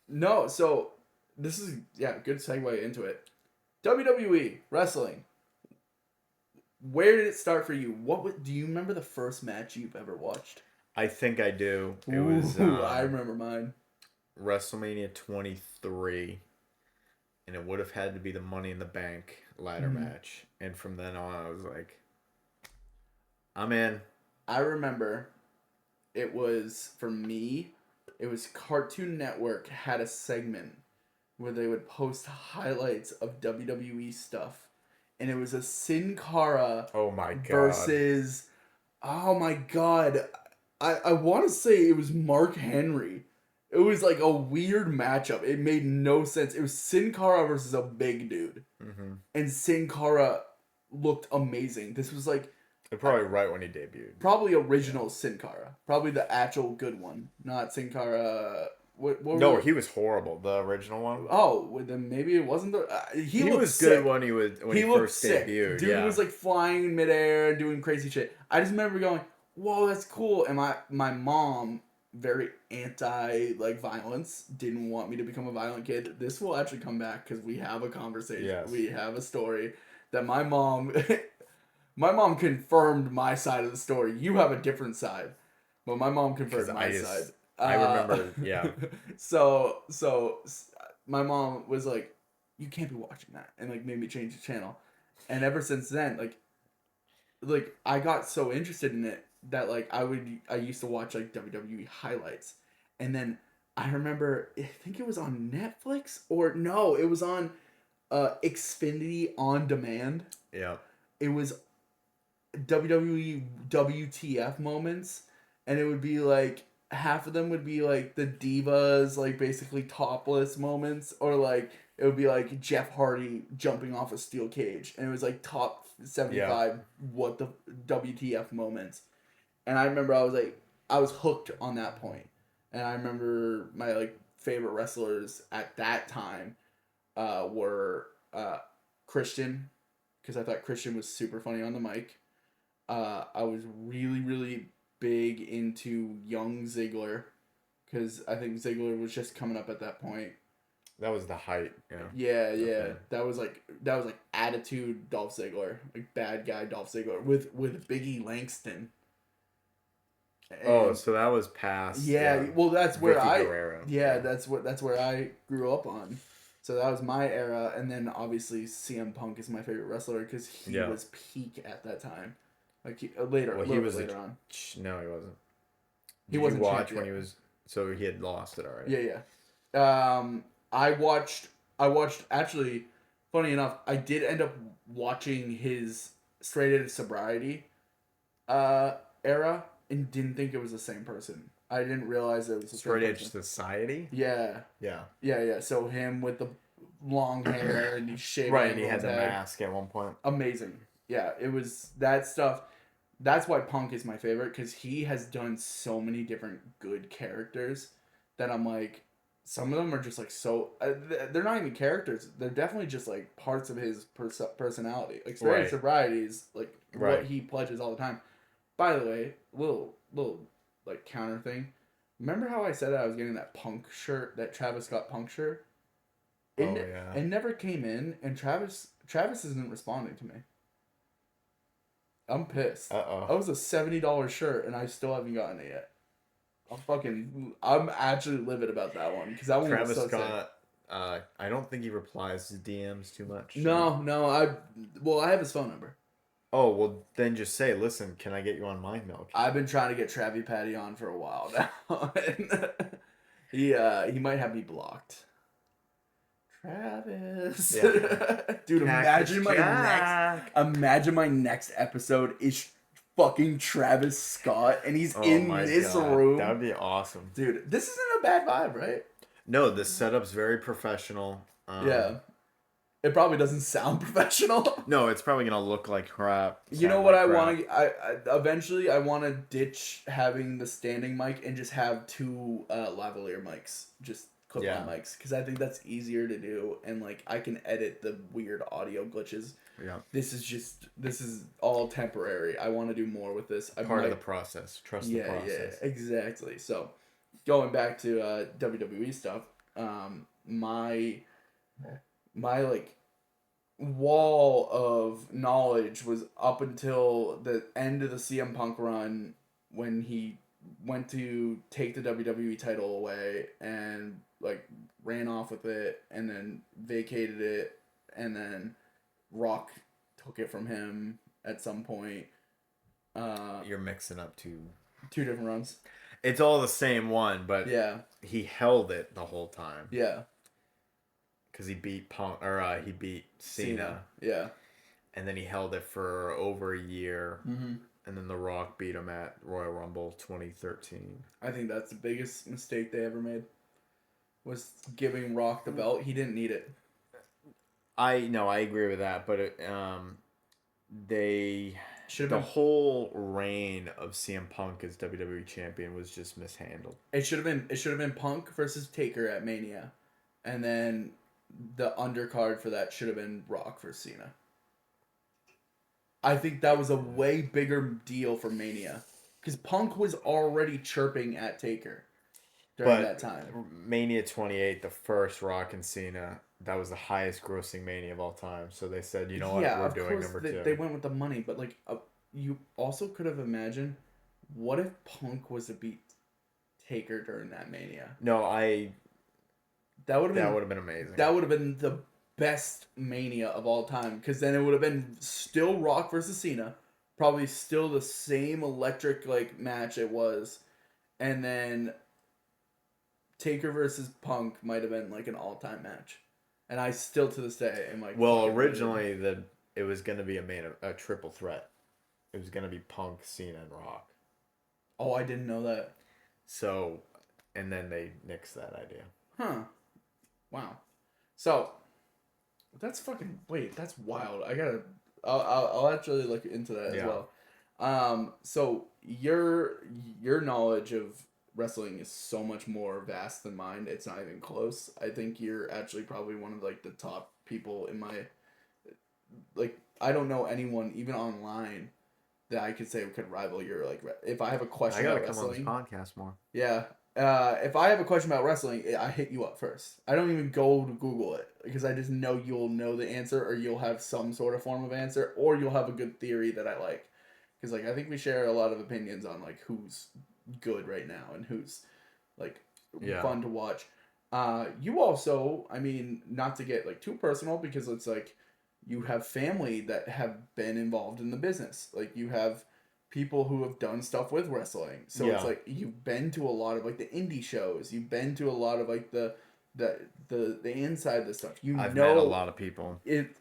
S1: No, so this is good segue into it. WWE wrestling. Where did it start for you? Do you remember the first match you've ever watched?
S2: I think I do. It
S1: Ooh,
S2: was
S1: I remember mine.
S2: WrestleMania 23, and it would have had to be the Money in the Bank ladder match. And from then on, I was like, I'm in.
S1: I remember it was, for me, it was Cartoon Network had a segment where they would post highlights of WWE stuff. And it was a Sin Cara
S2: oh my god
S1: versus, oh my god, I want to say it was Mark Henry. It was like a weird matchup. It made no sense. It was Sin Cara versus a big dude.
S2: Mm-hmm.
S1: And Sin Cara looked amazing. This was like...
S2: probably right when he debuted.
S1: Probably original Sin Cara. Probably the actual good one. Not Sin Cara...
S2: No, he was horrible. The original one.
S1: Oh, well, then maybe it wasn't the... he
S2: was
S1: sick.
S2: good when he first
S1: sick.
S2: debuted.
S1: Dude was like flying in midair and doing crazy shit. I just remember going, whoa, that's cool. And my mom, very anti like violence, didn't want me to become a violent kid. This will actually come back because we have a conversation.
S2: Yes.
S1: We have a story that my mom... my mom confirmed my side of the story. You have a different side. But my mom confirmed my side.
S2: I remember, yeah.
S1: So my mom was like, you can't be watching that. And like made me change the channel. And ever since then, like I got so interested in it that like I used to watch like WWE highlights. And then I remember, I think it was on Netflix or no, it was on Xfinity On Demand.
S2: Yeah.
S1: It was WWE WTF moments, and it would be like half of them would be like the divas like basically topless moments, or like it would be like Jeff Hardy jumping off a steel cage, and it was like top 75 what the WTF moments. And I remember I was hooked on that point. And I remember my like favorite wrestlers at that time were Christian, because I thought Christian was super funny on the mic. I was really, really big into young Ziggler, because I think Ziggler was just coming up at that point.
S2: That was the height,
S1: Yeah. That was like attitude Dolph Ziggler, like bad guy Dolph Ziggler with Biggie Langston.
S2: And so that was past.
S1: Yeah, well, that's where
S2: Vicky Guerrero.
S1: That's where I grew up on. So that was my era, and then obviously CM Punk is my favorite wrestler because he was peak at that time. Like later,
S2: well, he was
S1: later on.
S2: No, he wasn't.
S1: He wasn't.
S2: You watch when he was. So he had lost it already.
S1: Yeah. I watched. Actually, funny enough, I did end up watching his Straight Edge Sobriety era, and didn't think it was the same person. I didn't realize it was the
S2: Straight Edge Society.
S1: Yeah. So him with the long hair and he's shaving.
S2: Right, and he had the mask at one point.
S1: Amazing. Yeah, it was that stuff. That's why Punk is my favorite, because he has done so many different good characters that I'm like, some of them are just like so. They're not even characters. They're definitely just like parts of his personality. Like Straight Edge Sobriety is like what he pledges all the time. By the way, little like counter thing. Remember how I said I was getting that Punk shirt, that Travis Scott Punk shirt? It never came in, and Travis isn't responding to me. I'm pissed.
S2: Uh-oh.
S1: That was a $70 shirt, and I still haven't gotten it yet. I'm actually livid about that one, because that one
S2: Travis
S1: was so
S2: Scott. I don't think he replies to DMs too much.
S1: No. I have his phone number.
S2: Oh, well, then just say, listen, can I get you on Mind Milk?
S1: I've been trying to get Travi Patty on for a while now. He might have me blocked. Travis. Yeah. Dude, imagine my next episode is fucking Travis Scott, and he's in this room.
S2: That would be awesome.
S1: Dude, this isn't a bad vibe, right?
S2: No, the setup's very professional.
S1: Yeah. It probably doesn't sound professional.
S2: No, it's probably gonna look like crap.
S1: You know what I want to? I eventually I want to ditch having the standing mic and just have two lavalier mics, just clip-on mics, because I think that's easier to do, and like I can edit the weird audio glitches.
S2: Yeah.
S1: This is all temporary. I want to do more with this.
S2: Part of the process. Trust the process.
S1: Yeah, exactly. So, going back to WWE stuff, my like wall of knowledge was up until the end of the CM Punk run when he went to take the WWE title away and like ran off with it and then vacated it, and then Rock took it from him at some point.
S2: You're mixing up two
S1: different runs.
S2: It's all the same one, but
S1: yeah,
S2: he held it the whole time.
S1: Yeah.
S2: Because he beat Punk, or he beat Cena.
S1: Yeah.
S2: And then he held it for over a year.
S1: Mm-hmm.
S2: And then The Rock beat him at Royal Rumble 2013.
S1: I think that's the biggest mistake they ever made. Was giving Rock the belt. He didn't need it. I
S2: agree with that, but the whole reign of CM Punk as WWE champion was just mishandled.
S1: It should have been Punk versus Taker at Mania, and then the undercard for that should have been Rock versus Cena. I think that was a way bigger deal for Mania, because Punk was already chirping at Taker during that time.
S2: Mania 28, the first Rock and Cena, that was the highest grossing Mania of all time. So they said, you know what, we're doing number 2.
S1: They went with the money, but like you also could have imagined, what if Punk was to beat Taker during that Mania? That would have been amazing. That would have been the best Mania of all time, because then it would have been still Rock versus Cena, probably still the same electric like match it was, and then Taker versus Punk might have been like an all-time match. And I still to this day am like,
S2: well, originally it was going to be a triple threat. It was going to be Punk, Cena, and Rock.
S1: Oh, I didn't know that.
S2: So, and then they nixed that idea.
S1: Huh. Wow. So, that's wild. I'll actually look into that as well. So your knowledge of wrestling is so much more vast than mine. It's not even close. I think you're actually probably one of like the top people in my, like, I don't know anyone even online that I could say could rival your, like, if I have a question about wrestling. I gotta come on this
S2: podcast more.
S1: Yeah. If I have a question about wrestling, I hit you up first. I don't even go to Google it, because I just know you'll know the answer, or you'll have some sort of form of answer, or you'll have a good theory that I like. Because like I think we share a lot of opinions on like who's good right now and who's like fun to watch. You also, I mean, not to get like too personal, because it's like you have family that have been involved in the business. Like you have people who have done stuff with wrestling. So it's like you've been to a lot of like the indie shows. You've been to a lot of like the inside of the stuff.
S2: I've met a lot of people.
S1: It's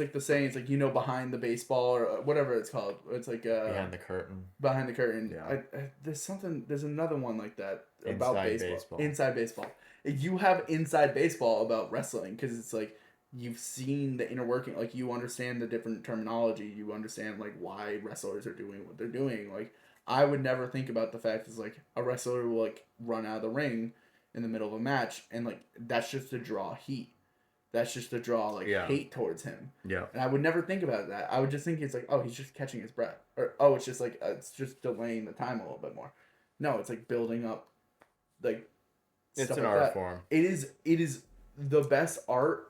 S1: like the saying, it's like, behind the baseball or whatever it's called. It's like behind the curtain. Behind the curtain. Yeah. There's another one like that about baseball. Inside baseball. You have inside baseball about wrestling, because it's like you've seen the inner working, like you understand the different terminology, you understand like why wrestlers are doing what they're doing. Like I would never think about the fact is like a wrestler will like run out of the ring in the middle of a match, and like that's just to draw heat. That's just to draw like hate towards him. Yeah. And I would never think about that. I would just think it's like, oh, he's just catching his breath, or oh, it's just like it's just delaying the time a little bit more. No, it's like building up, like
S2: it's an art form.
S1: It is the best art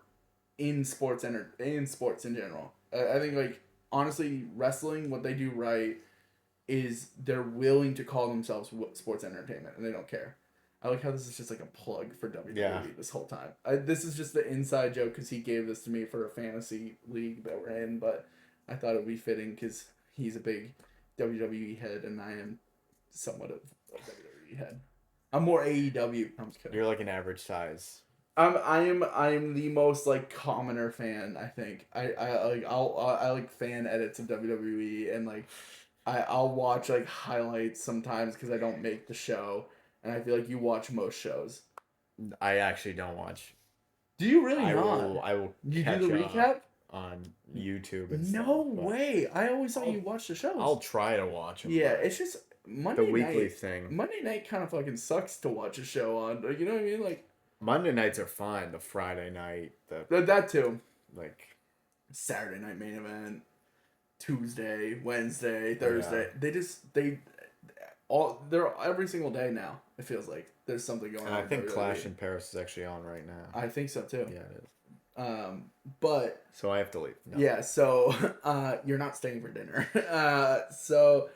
S1: in sports in sports in general. I think like honestly, wrestling, what they do right is they're willing to call themselves sports entertainment, and they don't care. I like how this is just like a plug for WWE this whole time. This is just the inside joke because he gave this to me for a fantasy league that we're in, but I thought it would be fitting because he's a big WWE head and I am somewhat of a WWE head. I'm more AEW. I'm just kidding.
S2: You're like an average size.
S1: I'm the most like commoner fan, I think. I like fan edits of WWE, and like I'll watch like highlights sometimes because I don't make the show, and I feel like you watch most shows.
S2: I actually don't watch.
S1: Do you really
S2: I
S1: not?
S2: will. I will
S1: You do the
S2: catch up
S1: recap?
S2: on YouTube and
S1: No
S2: stuff. But
S1: way! I always thought you
S2: I'll
S1: watched the shows.
S2: I'll try to watch them.
S1: Yeah,
S2: But
S1: it's just
S2: the
S1: Monday
S2: weekly
S1: night.
S2: thing.
S1: Monday night kind of fucking sucks to watch a show on. Like, you know what I mean? Like
S2: Monday nights are fine. The Friday night,
S1: that too.
S2: like
S1: Saturday night main event, Tuesday, Wednesday, Thursday.
S2: Yeah.
S1: They're every single day now. It feels like there's something going
S2: And
S1: on.
S2: I think
S1: with
S2: Clash
S1: WWE.
S2: in Paris is actually on right now.
S1: I think so too.
S2: Yeah, it is.
S1: But
S2: So I have to leave. No.
S1: yeah, so you're not staying for dinner. So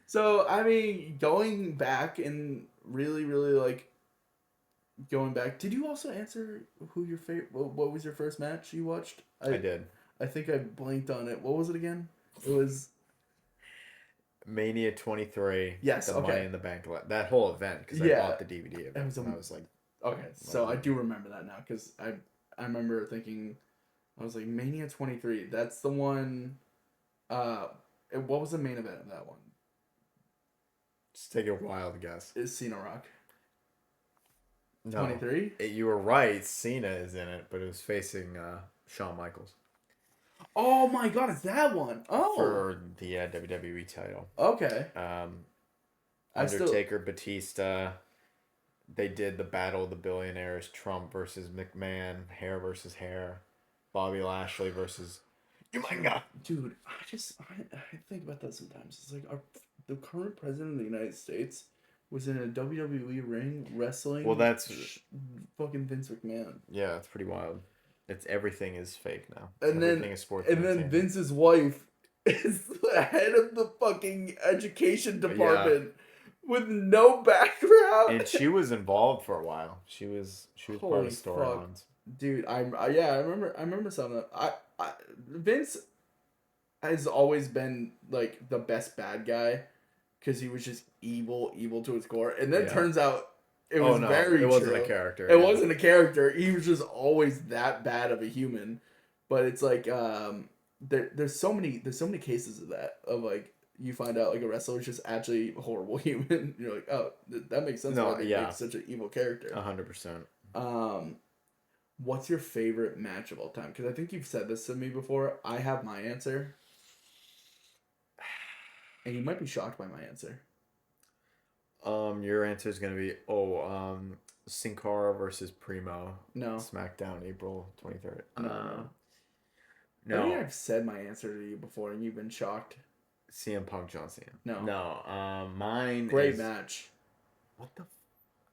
S1: so I mean, going back and really, really like going back. Did you also answer who your favorite? What was your first match you watched?
S2: I did.
S1: I think I blinked on it. What was it again? It was
S2: Mania 23.
S1: Yes,
S2: The
S1: okay.
S2: Money in the Bank. That whole event because
S1: Yeah.
S2: I bought the DVD of it.
S1: was
S2: And I was like,
S1: okay. So I do remember that now because I remember thinking, I was like Mania 23. That's the one. What was the main event of that one?
S2: just take a wild guess.
S1: Is Cena Rock?
S2: No.
S1: 23?
S2: You were right. Cena is in it, but it was facing Shawn Michaels.
S1: Oh my god, it's that one. Oh.
S2: For the WWE title.
S1: Okay.
S2: Undertaker, Batista. They did the Battle of the Billionaires. Trump versus McMahon. Hair versus hair. Bobby Lashley versus Umaga.
S1: Dude, I think about that sometimes. It's like the current president of the United States was in a WWE ring wrestling.
S2: Well, that's
S1: fucking Vince McMahon.
S2: Yeah, it's pretty wild. Everything is fake now.
S1: And
S2: everything is sports.
S1: And then Vince's wife is the head of the fucking education department with no background.
S2: And she was involved for a while. She was part of storylines.
S1: Dude, I remember some of them. Vince has always been like the best bad guy because he was just evil to his core, and then it turns out it was very.
S2: It wasn't a character.
S1: It wasn't a character. He was just always that bad of a human. But it's like there's so many cases of that of like you find out like a wrestler is just actually a horrible human. You're like, oh, that makes sense. Why they make such an evil character.
S2: 100%.
S1: What's your favorite match of all time? Because I think you've said this to me before. I have my answer. And you might be shocked by my answer.
S2: Your answer is going to be, Sin Cara versus Primo.
S1: No.
S2: SmackDown, April 23rd.
S1: No. I think I've said my answer to you before and you've been shocked.
S2: CM Punk, John Cena.
S1: No.
S2: Mine
S1: Great match.
S2: What the...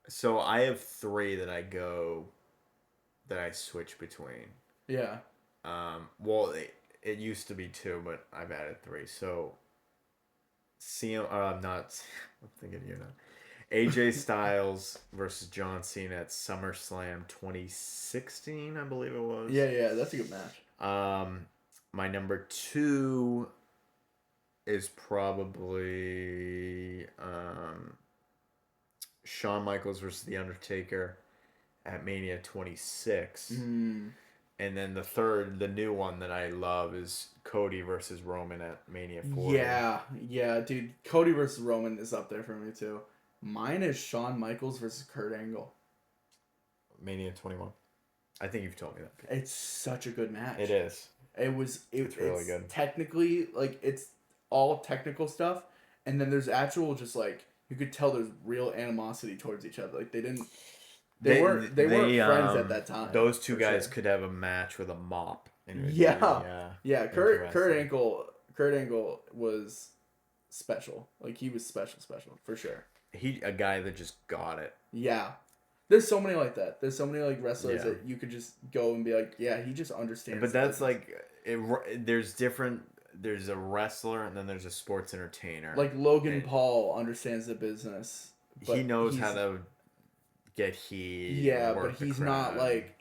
S2: So I have 3 that I switch between.
S1: Yeah.
S2: Well, it used to be 2, but I've added 3. So, I'm thinking of you now. AJ Styles versus John Cena at SummerSlam 2016, I believe it was.
S1: Yeah, that's a good match.
S2: My number 2 is probably Shawn Michaels versus The Undertaker at Mania 26.
S1: Mm.
S2: And then the third, the new one that I love is Cody versus Roman at Mania 40.
S1: Yeah, dude. Cody versus Roman is up there for me too. Mine is Shawn Michaels versus Kurt Angle.
S2: Mania 21. I think you've told me that.
S1: It's such a good match.
S2: It is.
S1: It's
S2: really good.
S1: Technically, like, it's all technical stuff. And then there's actual just, like, you could tell there's real animosity towards each other. Like, they weren't friends at that time.
S2: Those two guys could have a match with a mop.
S1: Yeah. Kurt Angle was special. Like, he was special for sure.
S2: A guy that just got it.
S1: Yeah. There's so many like that. There's so many like wrestlers that you could just go and be like, yeah, he just understands.
S2: But that's like, there's a wrestler and then there's a sports entertainer.
S1: Like Logan Paul understands the business.
S2: He knows how to get heat.
S1: Yeah, but he's not like,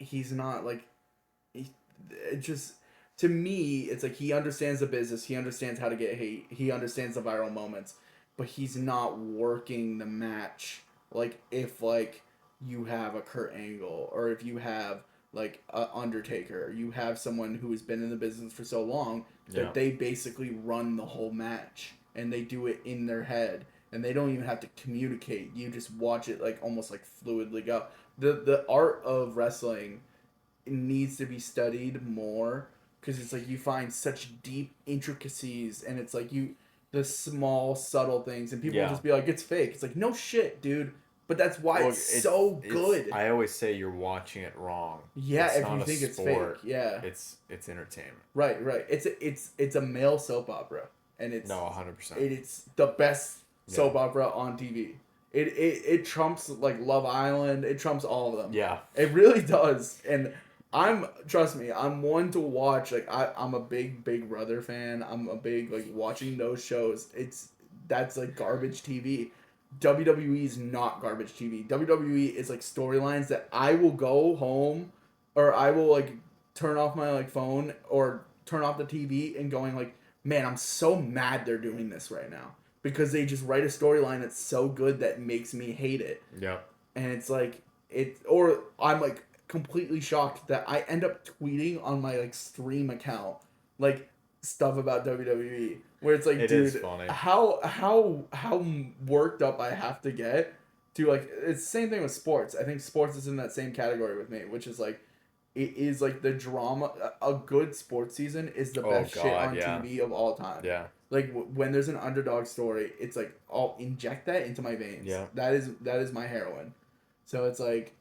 S1: it just, to me, it's like he understands the business. He understands how to get hate. He understands the viral moments. But he's not working the match. Like, if, like, you have a Kurt Angle or if you have like Undertaker. You have someone who has been in the business for so long that they basically run the whole match, and they do it in their head, and they don't even have to communicate. You just watch it like almost like fluidly go. The art of wrestling needs to be studied more, because it's like you find such deep intricacies, and it's like the small subtle things, and people will just be like, it's fake. It's like, no shit, dude. But that's why it's so good.
S2: I always say you're watching it wrong.
S1: Yeah, if you think it's fake. Yeah.
S2: It's entertainment.
S1: Right. It's a male soap opera, and it's
S2: 100%.
S1: It's the best soap opera on TV. It trumps like Love Island. It trumps all of them. Yeah. It really does. And trust me, I'm one to watch. Like I'm a Big Brother fan. I'm a big like watching those shows. That's like garbage TV. WWE is not garbage TV. WWE is like storylines that I will go home, or I will like turn off my like phone or turn off the TV and going like, man, I'm so mad they're doing this right now, because they just write a storyline that's so good that makes me hate it. Yeah. And it's like or I'm like completely shocked that I end up tweeting on my like stream account like stuff about WWE, where it's like, dude, how worked up I have to get to like, it's the same thing with sports. I think sports is in that same category with me, which is like, it is like the drama. A good sports season is the best shit on TV of all time. Yeah. Like when there's an underdog story, it's like, I'll inject that into my veins. Yeah. That is my heroin. So it's like,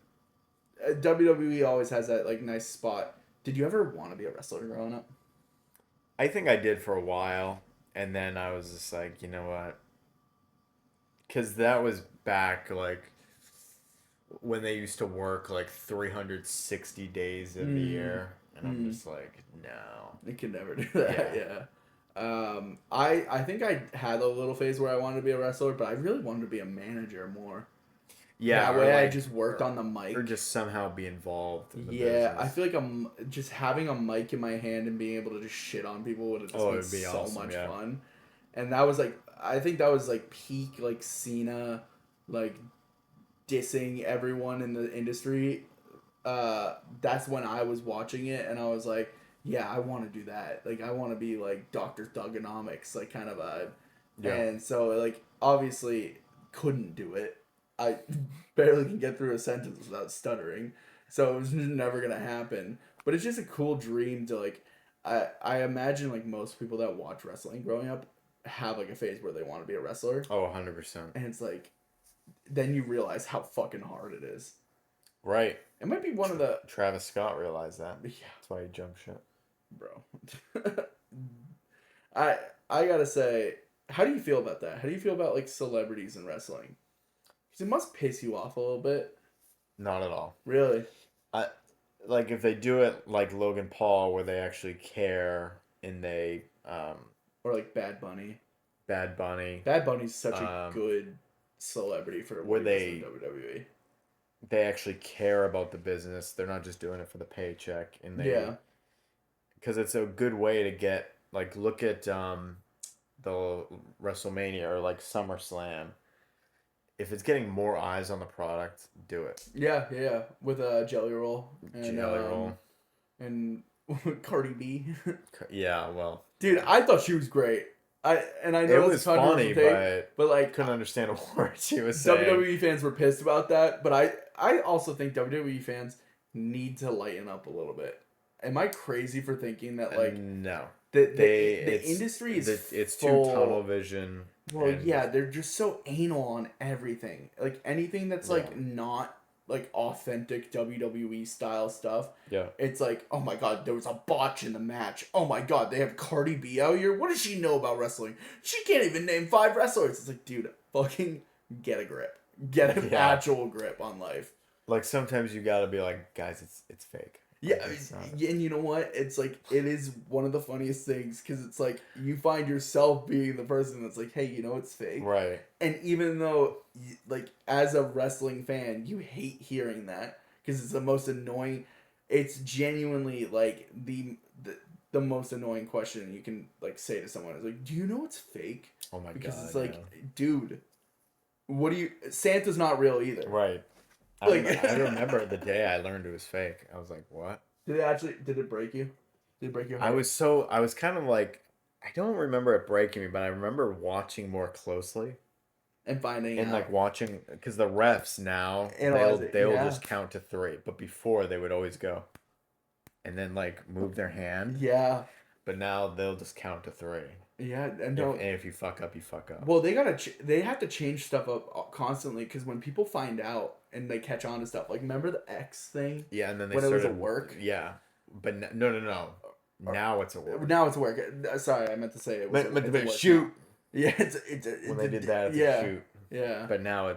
S1: WWE always has that like nice spot. Did you ever want to be a wrestler growing up?
S2: I think I did for a while, and then I was just like, you know what? Because that was back, like, when they used to work, like, 360 days of the year, and I'm just like, no.
S1: You could never do that, yeah. I think I had a little phase where I wanted to be a wrestler, but I really wanted to be a manager more. Yeah, that way I just worked on the mic.
S2: Or just somehow be involved in the
S1: business. I feel like I'm just having a mic in my hand and being able to just shit on people would have just been so awesome, much fun. And that was like, I think that was like peak like Cena, like dissing everyone in the industry. That's when I was watching it, and I was like, yeah, I want to do that. Like I want to be like Dr. Thugonomics, like kind of vibe. Yeah. And so like obviously couldn't do it. I barely can get through a sentence without stuttering, so it was never gonna happen. But it's just a cool dream to like. I imagine like most people that watch wrestling growing up have like a phase where they want to be a wrestler.
S2: Oh, 100%.
S1: And it's like, then you realize how fucking hard it is.
S2: Right.
S1: It might be one of the
S2: Travis Scott realized that. Yeah. That's why he jumped ship.
S1: Bro. I gotta say, how do you feel about that? How do you feel about like celebrities in wrestling? It must piss you off a little bit.
S2: Not at all.
S1: Really?
S2: Like if they do it like Logan Paul, where they actually care and they
S1: or like Bad Bunny.
S2: Bad Bunny.
S1: Bad Bunny's such a good celebrity for
S2: where
S1: they WWE.
S2: They actually care about the business. They're not just doing it for the paycheck, and because it's a good way to get like, look at the WrestleMania or like SummerSlam. If it's getting more eyes on the product, do it.
S1: Yeah. With a Jelly Roll. And Cardi B.
S2: Yeah, well.
S1: Dude, I thought she was great. I know
S2: it was funny, but
S1: like
S2: couldn't understand a word she was saying.
S1: WWE fans were pissed about that, but I also think WWE fans need to lighten up a little bit. Am I crazy for thinking that like
S2: no.
S1: The industry is
S2: it's
S1: full,
S2: too tunnel vision.
S1: Well, yeah, they're just so anal on everything. Like anything that's like not like authentic WWE style stuff. Yeah. It's like, oh my god, there was a botch in the match. Oh my god, they have Cardi B out here. What does she know about wrestling? She can't even name 5 wrestlers. It's like, dude, fucking get a grip. Get an actual grip on life.
S2: Like sometimes you gotta be like, guys, it's fake.
S1: Yeah, and you know what? It's like, it is one of the funniest things, because it's like, you find yourself being the person that's like, hey, you know it's fake. Right. And even though, like, as a wrestling fan, you hate hearing that, because it's the most annoying, it's genuinely, like, the most annoying question you can, like, say to someone. It's like, do you know it's fake?
S2: Oh my god.
S1: Because it's like, dude, what do you, Santa's not real either.
S2: Right. I remember the day I learned it was fake. I was like, what?
S1: Did it break you? Did it break your heart?
S2: I was kind of like, I don't remember it breaking me, but I remember watching more closely.
S1: And finding out.
S2: Like watching, because the refs now, they'll just count to 3. But before, they would always go and then like move their hand.
S1: Yeah.
S2: But now they'll just count to 3.
S1: Yeah,
S2: and if you fuck up, you fuck up.
S1: Well, they have to change stuff up constantly, because when people find out and they catch on to stuff, like remember the X thing?
S2: Yeah, and then
S1: when it was a work.
S2: Yeah, but no. Now it's a work.
S1: Now it's a work. Sorry, I meant to say it was.
S2: But shoot.
S1: Yeah,
S2: when they did that, it's a shoot.
S1: Yeah.
S2: But now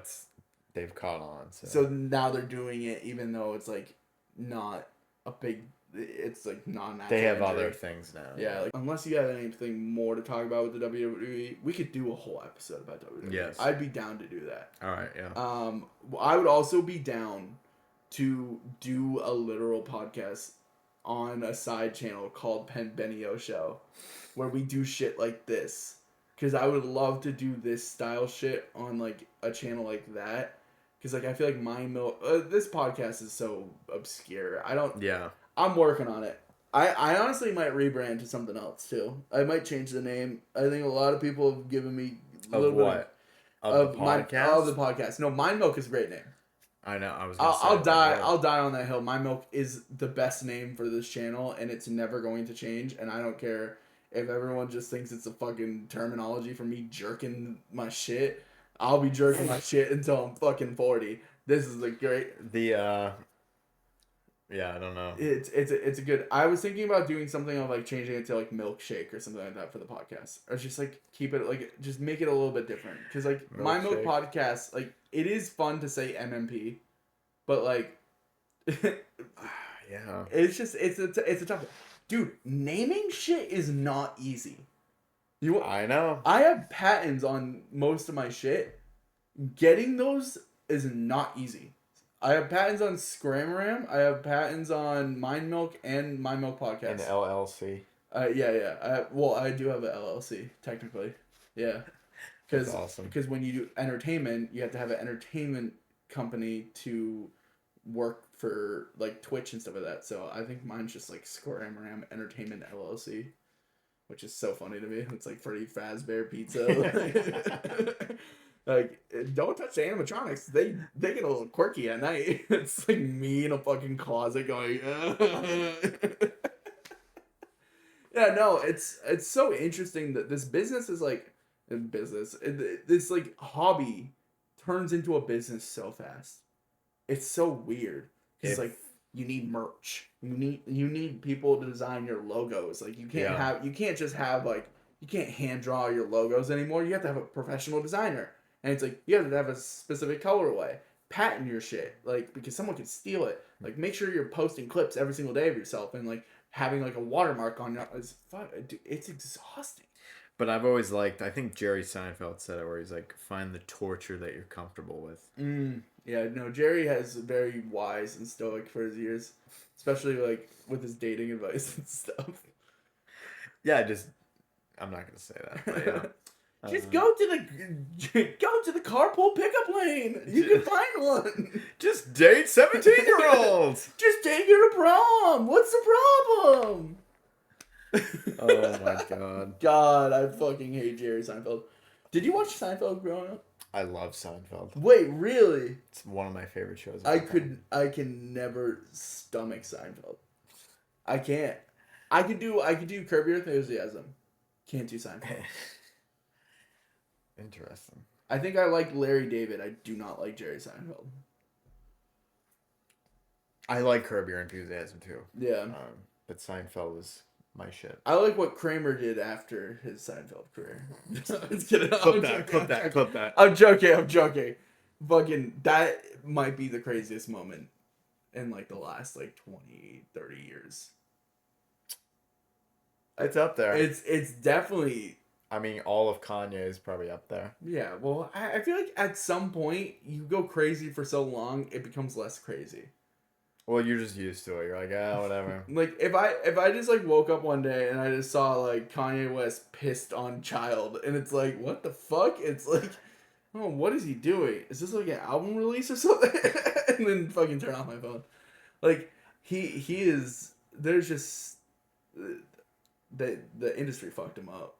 S2: they've caught on.
S1: So now they're doing it, even though it's like not a big. It's like non-natural.
S2: They have other things now.
S1: Yeah, like, unless you have anything more to talk about with the WWE, we could do a whole episode about WWE.
S2: Yes,
S1: I'd be down to do that.
S2: All right, yeah.
S1: I would also be down to do a literal podcast on a side channel called Benio Show, where we do shit like this. Because I would love to do this style shit on like a channel like that. Because like I feel like this podcast is so obscure.
S2: Yeah.
S1: I'm working on it. I honestly might rebrand to something else too. I might change the name. I think a lot of people have given me a little bit
S2: of the podcast.
S1: Of the podcast. No, Mind Milk is a great name.
S2: I know.
S1: I'll die on that hill. Mind Milk is the best name for this channel, and it's never going to change. And I don't care if everyone just thinks it's a fucking terminology for me jerking my shit. I'll be jerking my shit until I'm fucking 40. This is a great.
S2: Yeah, I don't know.
S1: It's a good. I was thinking about doing something of like changing it to like milkshake or something like that for the podcast, or just like keep it like just make it a little bit different, because like My Milk podcast, like it is fun to say MMP, but like
S2: yeah,
S1: it's a tough dude. Naming shit is not easy.
S2: I know.
S1: I have patents on most of my shit. Getting those is not easy. I have patents on Scramaram. I have patents on Mind Milk and My Milk Podcast.
S2: And LLC.
S1: Yeah. I do have an LLC, technically. Yeah.
S2: That's awesome.
S1: Because when you do entertainment, you have to have an entertainment company to work for like Twitch and stuff like that. So I think mine's just like Scramaram Entertainment LLC, which is so funny to me. It's like Freddy Fazbear Pizza. Like, don't touch the animatronics. They get a little quirky at night. It's like me in a fucking closet going. Yeah, no, it's so interesting that this business is like this like hobby turns into a business so fast. It's so weird. It's like you need merch. You need people to design your logos. Like you can't just have like you can't hand draw your logos anymore. You have to have a professional designer. And it's like, you have to have a specific colorway. Patent your shit. Like, because someone could steal it. Like, make sure you're posting clips every single day of yourself. And, like, having, like, a watermark on your... It's exhausting.
S2: But I've always liked... I think Jerry Seinfeld said it, where he's like, find the torture that you're comfortable with.
S1: Yeah, no, Jerry has very wise and stoic for his years. Especially, like, with his dating advice and stuff.
S2: Yeah, I'm not going to say that, but yeah.
S1: Just go to the carpool pickup lane. You can find one.
S2: Just date 17-year-olds.
S1: Just take her to prom. What's the problem?
S2: Oh my god.
S1: God, I fucking hate Jerry Seinfeld. Did you watch Seinfeld growing up?
S2: I love Seinfeld.
S1: Wait, really?
S2: It's one of my favorite shows.
S1: I can never stomach Seinfeld. I can't. I could do Curb Your Enthusiasm. Can't do Seinfeld.
S2: Interesting.
S1: I think I like Larry David. I do not like Jerry Seinfeld.
S2: I like Curb Your Enthusiasm too.
S1: Yeah.
S2: But Seinfeld was my shit.
S1: I like what Kramer did after his Seinfeld career. Just kidding.
S2: Clip that.
S1: I'm joking. Fucking, that might be the craziest moment in like the last like 20, 30 years.
S2: It's up there.
S1: It's definitely...
S2: I mean, all of Kanye is probably up there.
S1: Yeah, well, I feel like at some point, you go crazy for so long, it becomes less crazy.
S2: Well, you're just used to it. You're like, whatever.
S1: Like, if I just, like, woke up one day and I just saw, like, Kanye West pissed on Child, and it's like, what the fuck? It's like, oh, what is he doing? Is this, like, an album release or something? and then fucking turn off my phone. Like he is. There's just the industry fucked him up.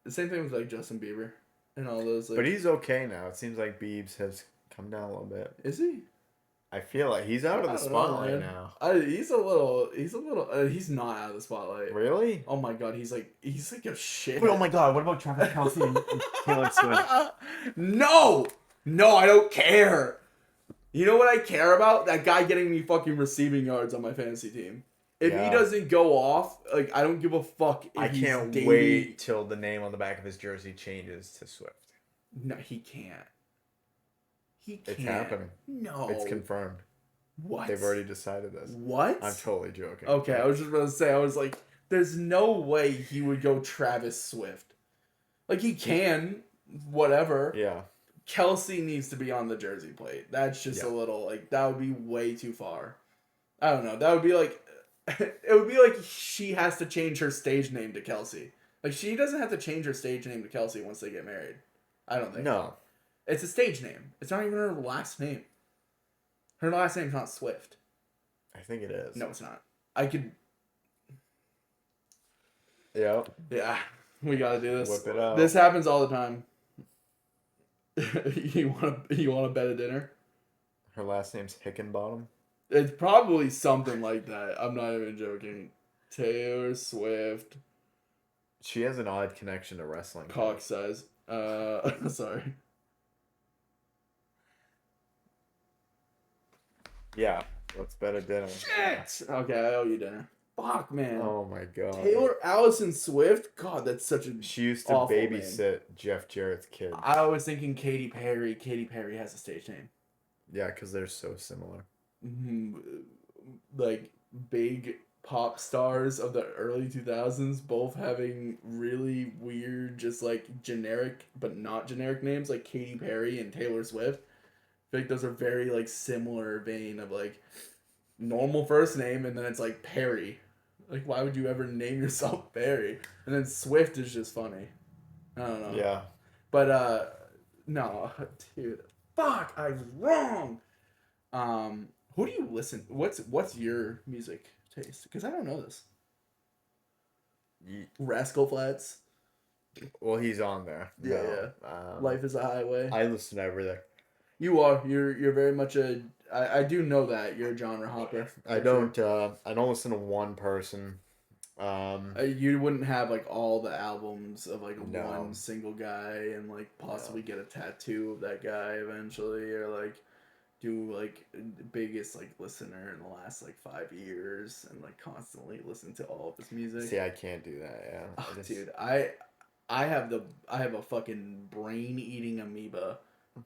S1: The same thing with like Justin Bieber and all those. Like,
S2: but he's okay now. It seems like Biebs has come down a little bit.
S1: Is he?
S2: I feel like he's out of the spotlight now.
S1: He's a little. He's not out of the spotlight.
S2: Really?
S1: Oh my god, he's like a shit.
S2: But oh my god, what about Travis Kelce and Taylor Swift?
S1: No, I don't care. You know what I care about? That guy getting me fucking receiving yards on my fantasy team. If he doesn't go off, like, I don't give a fuck. If
S2: I can't wait till the name on the back of his jersey changes to Swift.
S1: No, he can't. He can't.
S2: It's happening.
S1: No.
S2: It's confirmed.
S1: What?
S2: They've already decided this.
S1: What?
S2: I'm totally joking.
S1: Okay, I was just about to say, I was like, there's no way he would go Travis Swift. Like, he can, whatever.
S2: Yeah.
S1: Kelsey needs to be on the jersey plate. That's just a little, like, that would be way too far. I don't know. That would be like, it would be like she has to change her stage name to Kelsey. Like, she doesn't have to change her stage name to Kelsey once they get married. I don't think.
S2: No.
S1: It's a stage name. It's not even her last name. Her last name's not Swift.
S2: I think it is.
S1: No, it's not. I could...
S2: Yeah.
S1: Yeah. We gotta do this.
S2: Whip it out.
S1: This happens all the time. You want to bet a dinner?
S2: Her last name's Hickenbottom.
S1: It's probably something like that. I'm not even joking. Taylor Swift.
S2: She has an odd connection to wrestling.
S1: Cock size. Sorry.
S2: Yeah. Let's bet a dinner.
S1: Shit! Okay, I owe you dinner. Fuck, man.
S2: Oh my god.
S1: Taylor Allison Swift? God, that's such a...
S2: She used to babysit name. Jeff Jarrett's kid.
S1: I was thinking Katy Perry. Katy Perry has a stage name.
S2: Yeah, because they're so similar.
S1: Mm-hmm. Like, big pop stars of the early 2000s, both having really weird, just like generic, but not generic names, like Katy Perry and Taylor Swift. I feel like those are very, like, similar vein of, like, normal first name, and then it's like Perry. Like, why would you ever name yourself Perry? And then Swift is just funny. I don't know.
S2: Yeah.
S1: But no, dude. Fuck, I was wrong. Who do you listen? What's your music taste? Because I don't know this. Rascal Flatts.
S2: Well, he's on there.
S1: Yeah. Life is a Highway.
S2: I listen to everything.
S1: You are. You're very much a. I do know that you're a genre hopper.
S2: I don't listen to one person.
S1: You wouldn't have like all the albums of like one single guy and like possibly get a tattoo of that guy eventually, or like do like biggest like listener in the last like 5 years and like constantly listen to all of his music.
S2: See, I can't do that. Yeah.
S1: Oh, dude, I have a fucking brain eating amoeba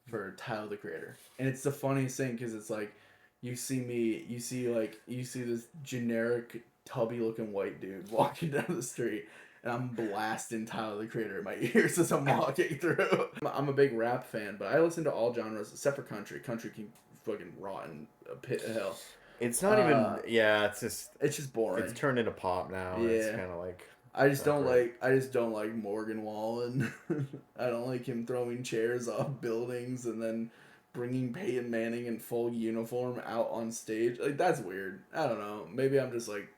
S1: for Tyler the Creator, and it's the funniest thing because it's like you see this generic tubby looking white dude walking down the street, and I'm blasting Tyler the Creator in my ears as I'm walking through. I'm a big rap fan, but I listen to all genres except for country. Country can fucking rot in a pit of hell.
S2: It's not even. Yeah, it's just
S1: boring.
S2: It's turned into pop now. Yeah. It's kind of like.
S1: I just don't like Morgan Wallen. I don't like him throwing chairs off buildings and then bringing Peyton Manning in full uniform out on stage. Like, that's weird. I don't know. Maybe I'm just like,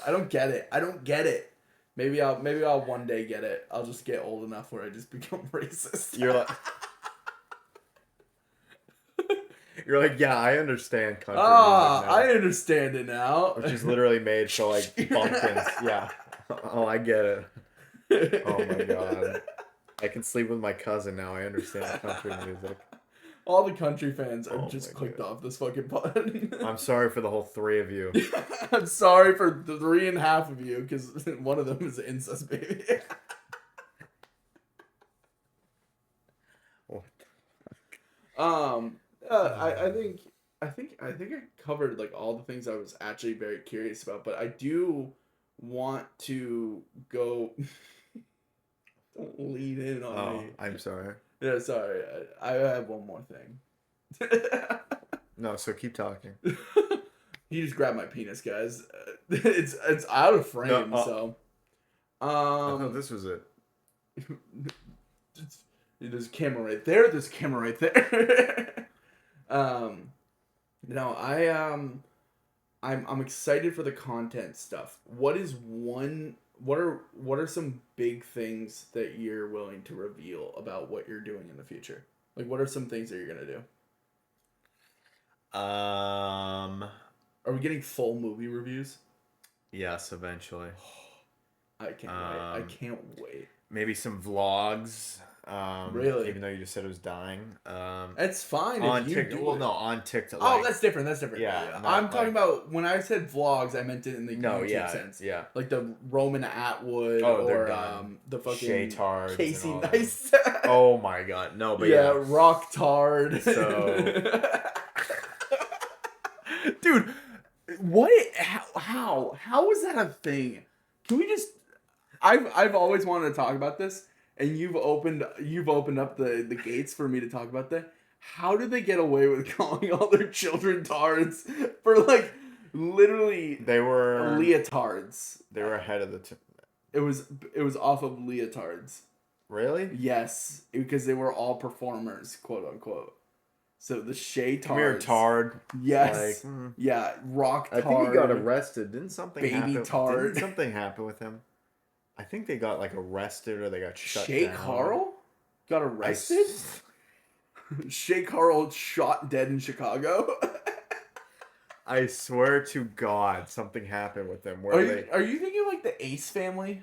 S1: I don't get it. Maybe I'll one day get it. I'll just get old enough where I just become racist.
S2: You're like, yeah, I understand country music now.
S1: I understand it now.
S2: Which is literally made for like bumpkins. Yeah. Oh, I get it. Oh my god. I can sleep with my cousin now. I understand country music.
S1: All the country fans are just clicked off this fucking pod.
S2: I'm sorry for the whole 3 of you.
S1: I'm sorry for the 3.5 of you, because one of them is an incest baby.
S2: What the fuck?
S1: I think I covered like all the things I was actually very curious about, but I do want to go. Don't lean in on me.
S2: I'm sorry.
S1: Yeah, sorry. I have one more thing.
S2: No, so keep talking.
S1: He just grabbed my penis, guys. It's out of frame, so.
S2: I thought this was it.
S1: There's a camera right there. There's a camera right there. No, I'm excited for the content stuff. What are some big things that you're willing to reveal about what you're doing in the future? Like, what are some things that you're gonna do?
S2: Um,
S1: Are we getting full movie reviews?
S2: yes, eventually.
S1: I can't wait. I can't wait.
S2: Maybe some vlogs.
S1: Really?
S2: Even though you just said it was dying.
S1: It's fine
S2: On
S1: if you
S2: TikTok.
S1: do
S2: Well,
S1: it.
S2: no, on TikTok.
S1: Oh,
S2: Like,
S1: that's different. That's different.
S2: yeah,
S1: Yeah. I'm
S2: not
S1: talking
S2: like,
S1: about when I said vlogs, I meant it in the
S2: no,
S1: YouTube
S2: yeah,
S1: sense.
S2: yeah.
S1: Like the Roman Atwood
S2: Oh, they're
S1: or
S2: done.
S1: the fucking
S2: Shaytards
S1: Casey
S2: and all
S1: Nice.
S2: Oh my god, no, but
S1: yeah,
S2: yeah.
S1: Rock Tard.
S2: So,
S1: dude, what? How is that a thing? Can we just? I've always wanted to talk about this, and you've opened up the gates for me to talk about that. How did they get away with calling all their children tards for like literally
S2: they were
S1: leotards?
S2: They were ahead of the
S1: It was off of leotards.
S2: Really?
S1: Yes, because they were all performers, quote unquote. So the Shaytards.
S2: Come here, Tard.
S1: Yes.
S2: Like,
S1: yeah, Rock Tard.
S2: I think he got arrested. Didn't something
S1: Baby
S2: happen?
S1: Tard.
S2: Didn't something happen with him? I think they got like arrested or they got shut
S1: Shay
S2: down.
S1: Carl got arrested? Shay Carl shot dead in Chicago?
S2: I swear to God, something happened with them.
S1: Are you thinking like the Ace family?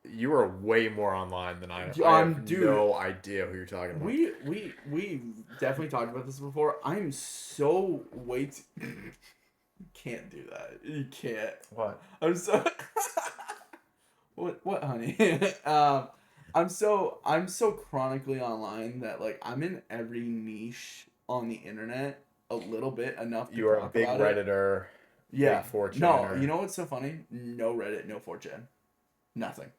S2: You are way more online than I am. I have
S1: dude,
S2: no idea who you're talking about.
S1: We definitely talked about this before. I'm so you can't do that. You can't.
S2: What?
S1: I'm so what honey? I'm so chronically online that like I'm in every niche on the internet a little bit enough to
S2: You are a
S1: talk
S2: big
S1: about it.
S2: Redditor.
S1: Yeah.
S2: Big 4chan.
S1: No, you know what's so funny? No Reddit, no 4chan. Nothing.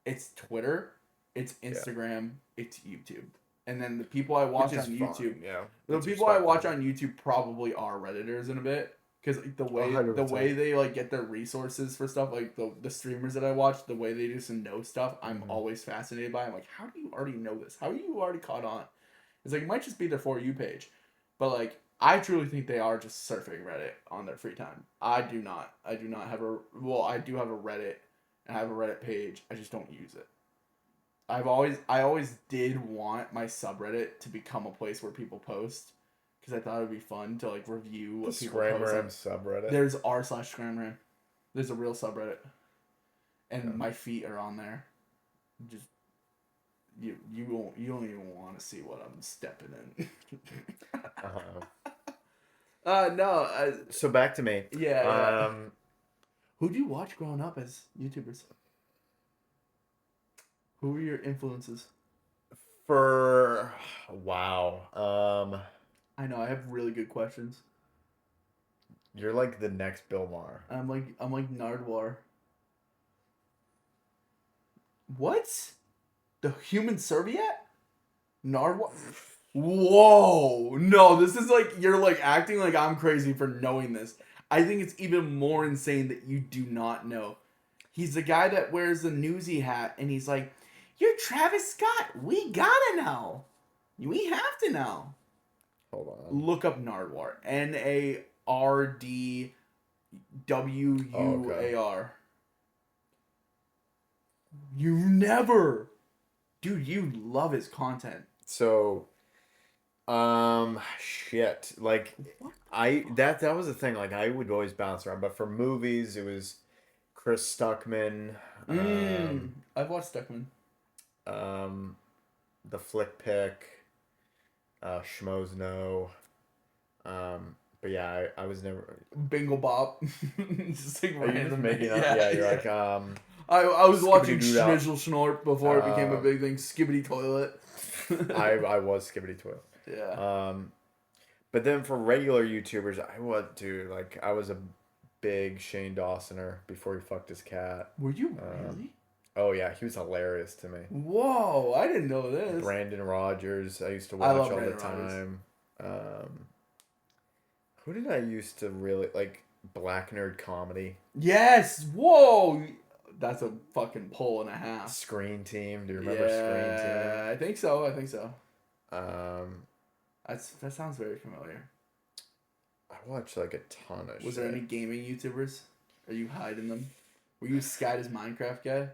S1: It's Twitter, it's Instagram, it's YouTube. And then the people I watch on YouTube, the people I watch on YouTube probably are Redditors in a bit. Because the way they like get their resources for stuff, like the streamers that I watch, the way they just know stuff, I'm always fascinated by. I'm like, how do you already know this? How are you already caught on? It's like it might just be their For You page, but like I truly think they are just surfing Reddit on their free time. I do not have I do have a Reddit and I have a Reddit page. I just don't use it. I always did want my subreddit to become a place where people post. Because I thought it would be fun to like review what people post.
S2: Scramaram subreddit.
S1: There's r/Scramaram. There's a real subreddit, and my feet are on there. Just you don't even want to see what I'm stepping in. No.
S2: So back to me.
S1: Yeah. Who do you watch growing up as YouTubers? Who were your influences?
S2: Wow.
S1: I know I have really good questions.
S2: You're like the next Bill Maher.
S1: I'm like Nardwar. What? The human serviette? Nardwar? Whoa! No, this is like you're like acting like I'm crazy for knowing this. I think it's even more insane that you do not know. He's the guy that wears the newsy hat and he's like, "You're Travis Scott. We gotta know. We have to know."
S2: Hold on.
S1: Look up Nardwar. Nardwuar.
S2: Okay.
S1: You never. Dude, you love his content.
S2: So, shit. Like, that was the thing. Like, I would always bounce around. But for movies, it was Chris Stuckman.
S1: I've watched Stuckman.
S2: The Flick Pick. Schmoes No. But yeah, I was never
S1: Bingle Bop. Just like
S2: Are you just making up? Yeah, you're like
S1: I was watching Schnizzle Schnort before it became a big thing. Skibbity Toilet.
S2: I was Skibbity Toilet.
S1: Yeah.
S2: But then for regular YouTubers, I was a big Shane Dawsoner before he fucked his cat.
S1: Were you really?
S2: Oh yeah, he was hilarious to me.
S1: Whoa, I didn't know this.
S2: Brandon Rogers, I used to watch all the time. Who did I used to really like? Black Nerd Comedy.
S1: Yes. Whoa. That's a fucking pull and a half.
S2: Screen Team. Do you remember Screen Team?
S1: I think so. That sounds very familiar.
S2: watch like a ton of
S1: Was
S2: shit.
S1: there any gaming YouTubers? Are you hiding them? Were you Sky's Minecraft guy?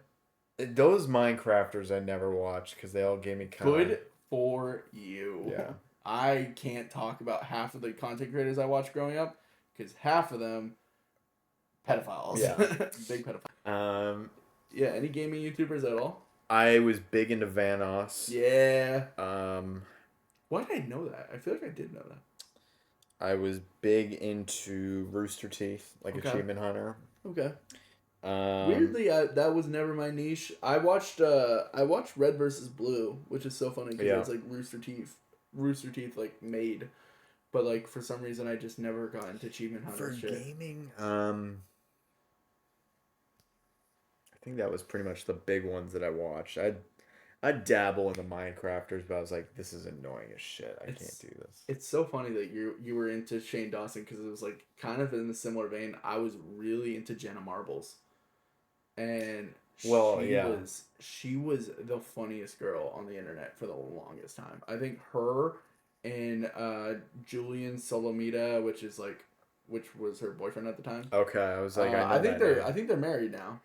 S2: Those Minecrafters I never watched because they all gave me
S1: Good for you.
S2: Yeah.
S1: I can't talk about half of the content creators I watched growing up because half of them pedophiles.
S2: Yeah.
S1: Big pedophiles. Yeah, any gaming YouTubers at all?
S2: I was big into Vanoss.
S1: Yeah.
S2: Um,
S1: Why did I know that? I feel like I did know that.
S2: I was big into Rooster Teeth, like Achievement Hunter.
S1: Okay. Weirdly, that was never my niche. I watched Red versus Blue, which is so funny because it's like Rooster Teeth like made, but like for some reason I just never got into Achievement Hunter
S2: for
S1: shit.
S2: Gaming. I think that was pretty much the big ones that I watched. I'd dabble in the Minecrafters, but I was like, this is annoying as shit. I can't do this.
S1: It's so funny that you were into Shane Dawson because it was like kind of in a similar vein. I was really into Jenna Marbles. And she was the funniest girl on the internet for the longest time. I think her and Julian Solomita, which was her boyfriend at the time.
S2: Okay, I was like,
S1: I think they're married now.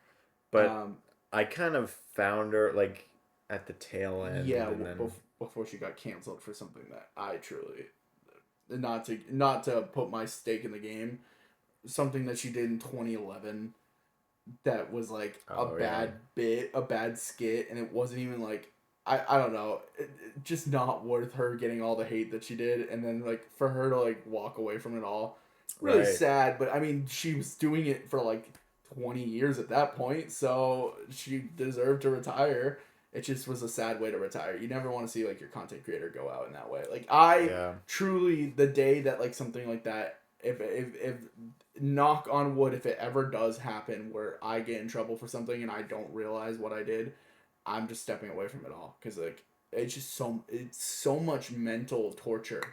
S2: But I kind of found her like at the tail end.
S1: Yeah,
S2: and then...
S1: before she got canceled for something that I truly, not to put my stake in the game, something that she did in 2011. That was like a bad skit, and it wasn't even like I don't know, just not worth her getting all the hate that she did, and then like for her to like walk away from it all, really sad. But I mean, she was doing it for like 20 years at that point, so she deserved to retire. It just was a sad way to retire. You never want to see like your content creator go out in that way. Like truly, the day that like something like that, if knock on wood, if it ever does happen where I get in trouble for something and I don't realize what I did, I'm just stepping away from it all because like it's so much mental torture.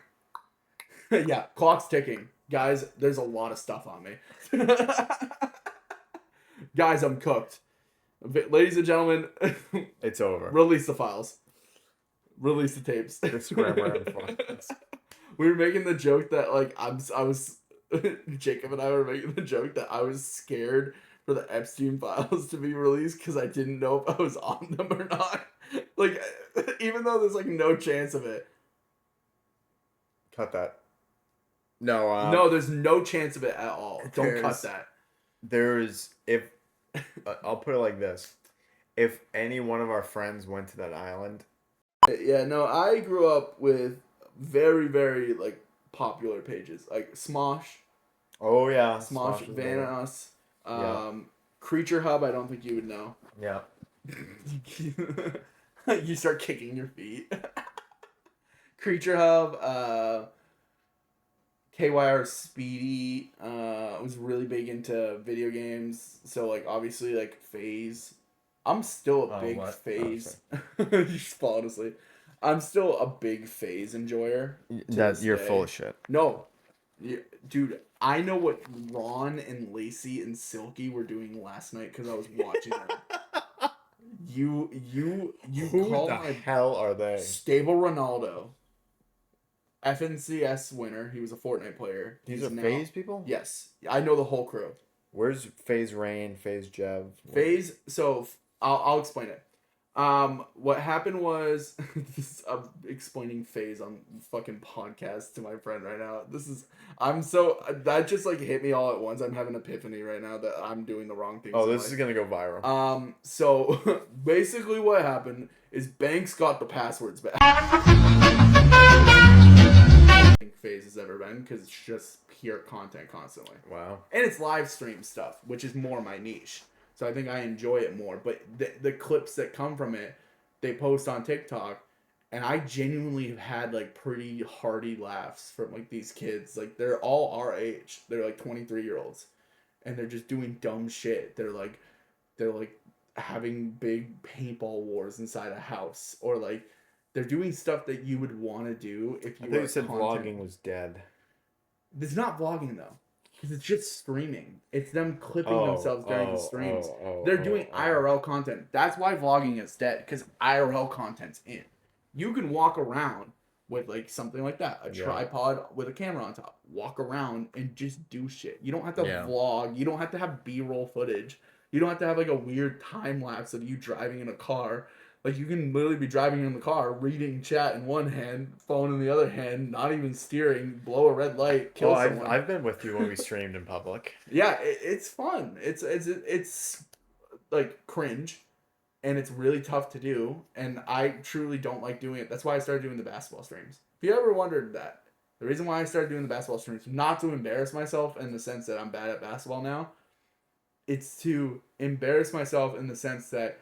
S1: Yeah, clock's ticking, guys. There's a lot of stuff on me. Guys, I'm cooked. Ladies and gentlemen,
S2: it's over.
S1: Release the files. Release the tapes.
S2: The Scramaram Socials.
S1: We were making the joke that like I was. Jacob and I were making the joke that I was scared for the Epstein files to be released because I didn't know if I was on them or not. Like, even though there's like no chance of it.
S2: Cut that. No.
S1: No, there's no chance of it at all. Don't cut that.
S2: I'll put it like this: if any one of our friends went to that island.
S1: Yeah, no, I grew up with very, very like popular pages like Smosh.
S2: Oh yeah,
S1: Smosh, Vanoss, Creature Hub. I don't think you would know.
S2: Yeah.
S1: You start kicking your feet. Creature Hub, KYR Speedy was really big into video games. So like obviously like FaZe. I'm still a big FaZe. You just fallen asleep. I'm still a big FaZe enjoyer.
S2: That you're full of shit.
S1: No, dude. I know what Ron and Lacey and Silky were doing last night because I was watching them. You
S2: Who
S1: call
S2: the
S1: my
S2: hell are they?
S1: Stable Ronaldo. FNCS winner. He was a Fortnite player.
S2: These are FaZe people?
S1: Yes. I know the whole crew.
S2: Where's FaZe Rain, FaZe Jev?
S1: FaZe, so I'll explain it. What happened was I'm explaining FaZe on fucking podcast to my friend right now. That just like hit me all at once. I'm having an epiphany right now that I'm doing the wrong things.
S2: Oh, this is gonna go viral.
S1: So basically what happened is Banks got the passwords back. FaZe has ever been because it's just pure content constantly.
S2: Wow.
S1: And it's live stream stuff, which is more my niche. So I think I enjoy it more. But the clips that come from it, they post on TikTok, and I genuinely have had like pretty hearty laughs from like these kids. Like they're all our age. They're like 23-year-olds, and they're just doing dumb shit. They're like having big paintball wars inside a house, or like they're doing stuff that you would want to do if you. I
S2: think you said vlogging was dead.
S1: It's not vlogging though. Because it's just streaming. It's them clipping themselves during the streams. They're doing IRL content. That's why vlogging is dead. Because IRL content's in. You can walk around with like something like that, a tripod with a camera on top, walk around and just do shit. You don't have to vlog. You don't have to have B-roll footage. You don't have to have like a weird time lapse of you driving in a car. Like you can literally be driving in the car, reading chat in one hand, phone in the other hand, not even steering, blow a red light, kill someone.
S2: I've been with you when we streamed in public.
S1: Yeah, it's fun. It's like cringe, and it's really tough to do, and I truly don't like doing it. That's why I started doing the basketball streams. If you ever wondered that, the reason why I started doing the basketball streams, not to embarrass myself in the sense that I'm bad at basketball now, it's to embarrass myself in the sense that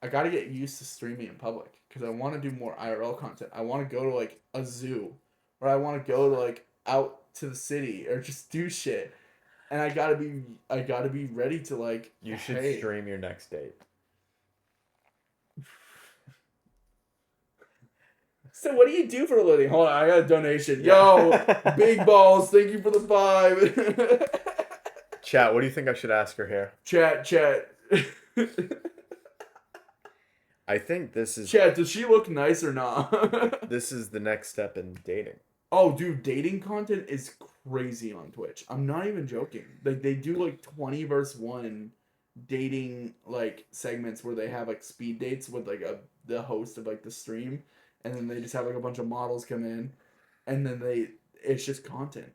S1: I got to get used to streaming in public because I want to do more IRL content. I want to go to like a zoo, or I want to go to like out to the city or just do shit. And I gotta be ready to like.
S2: You should stream your next date.
S1: So what do you do for a living? Hold on, I got a donation. Yo, big balls. Thank you for the 5.
S2: Chat, what do you think I should ask her here?
S1: Chat.
S2: I think this is...
S1: Chat, does she look nice or not?
S2: This is the next step in dating.
S1: Oh, dude, dating content is crazy on Twitch. I'm not even joking. Like, they do, like, 20 versus 1 dating, like, segments where they have, like, speed dates with, like, the host of, like, the stream. And then they just have, like, a bunch of models come in. And then it's just content.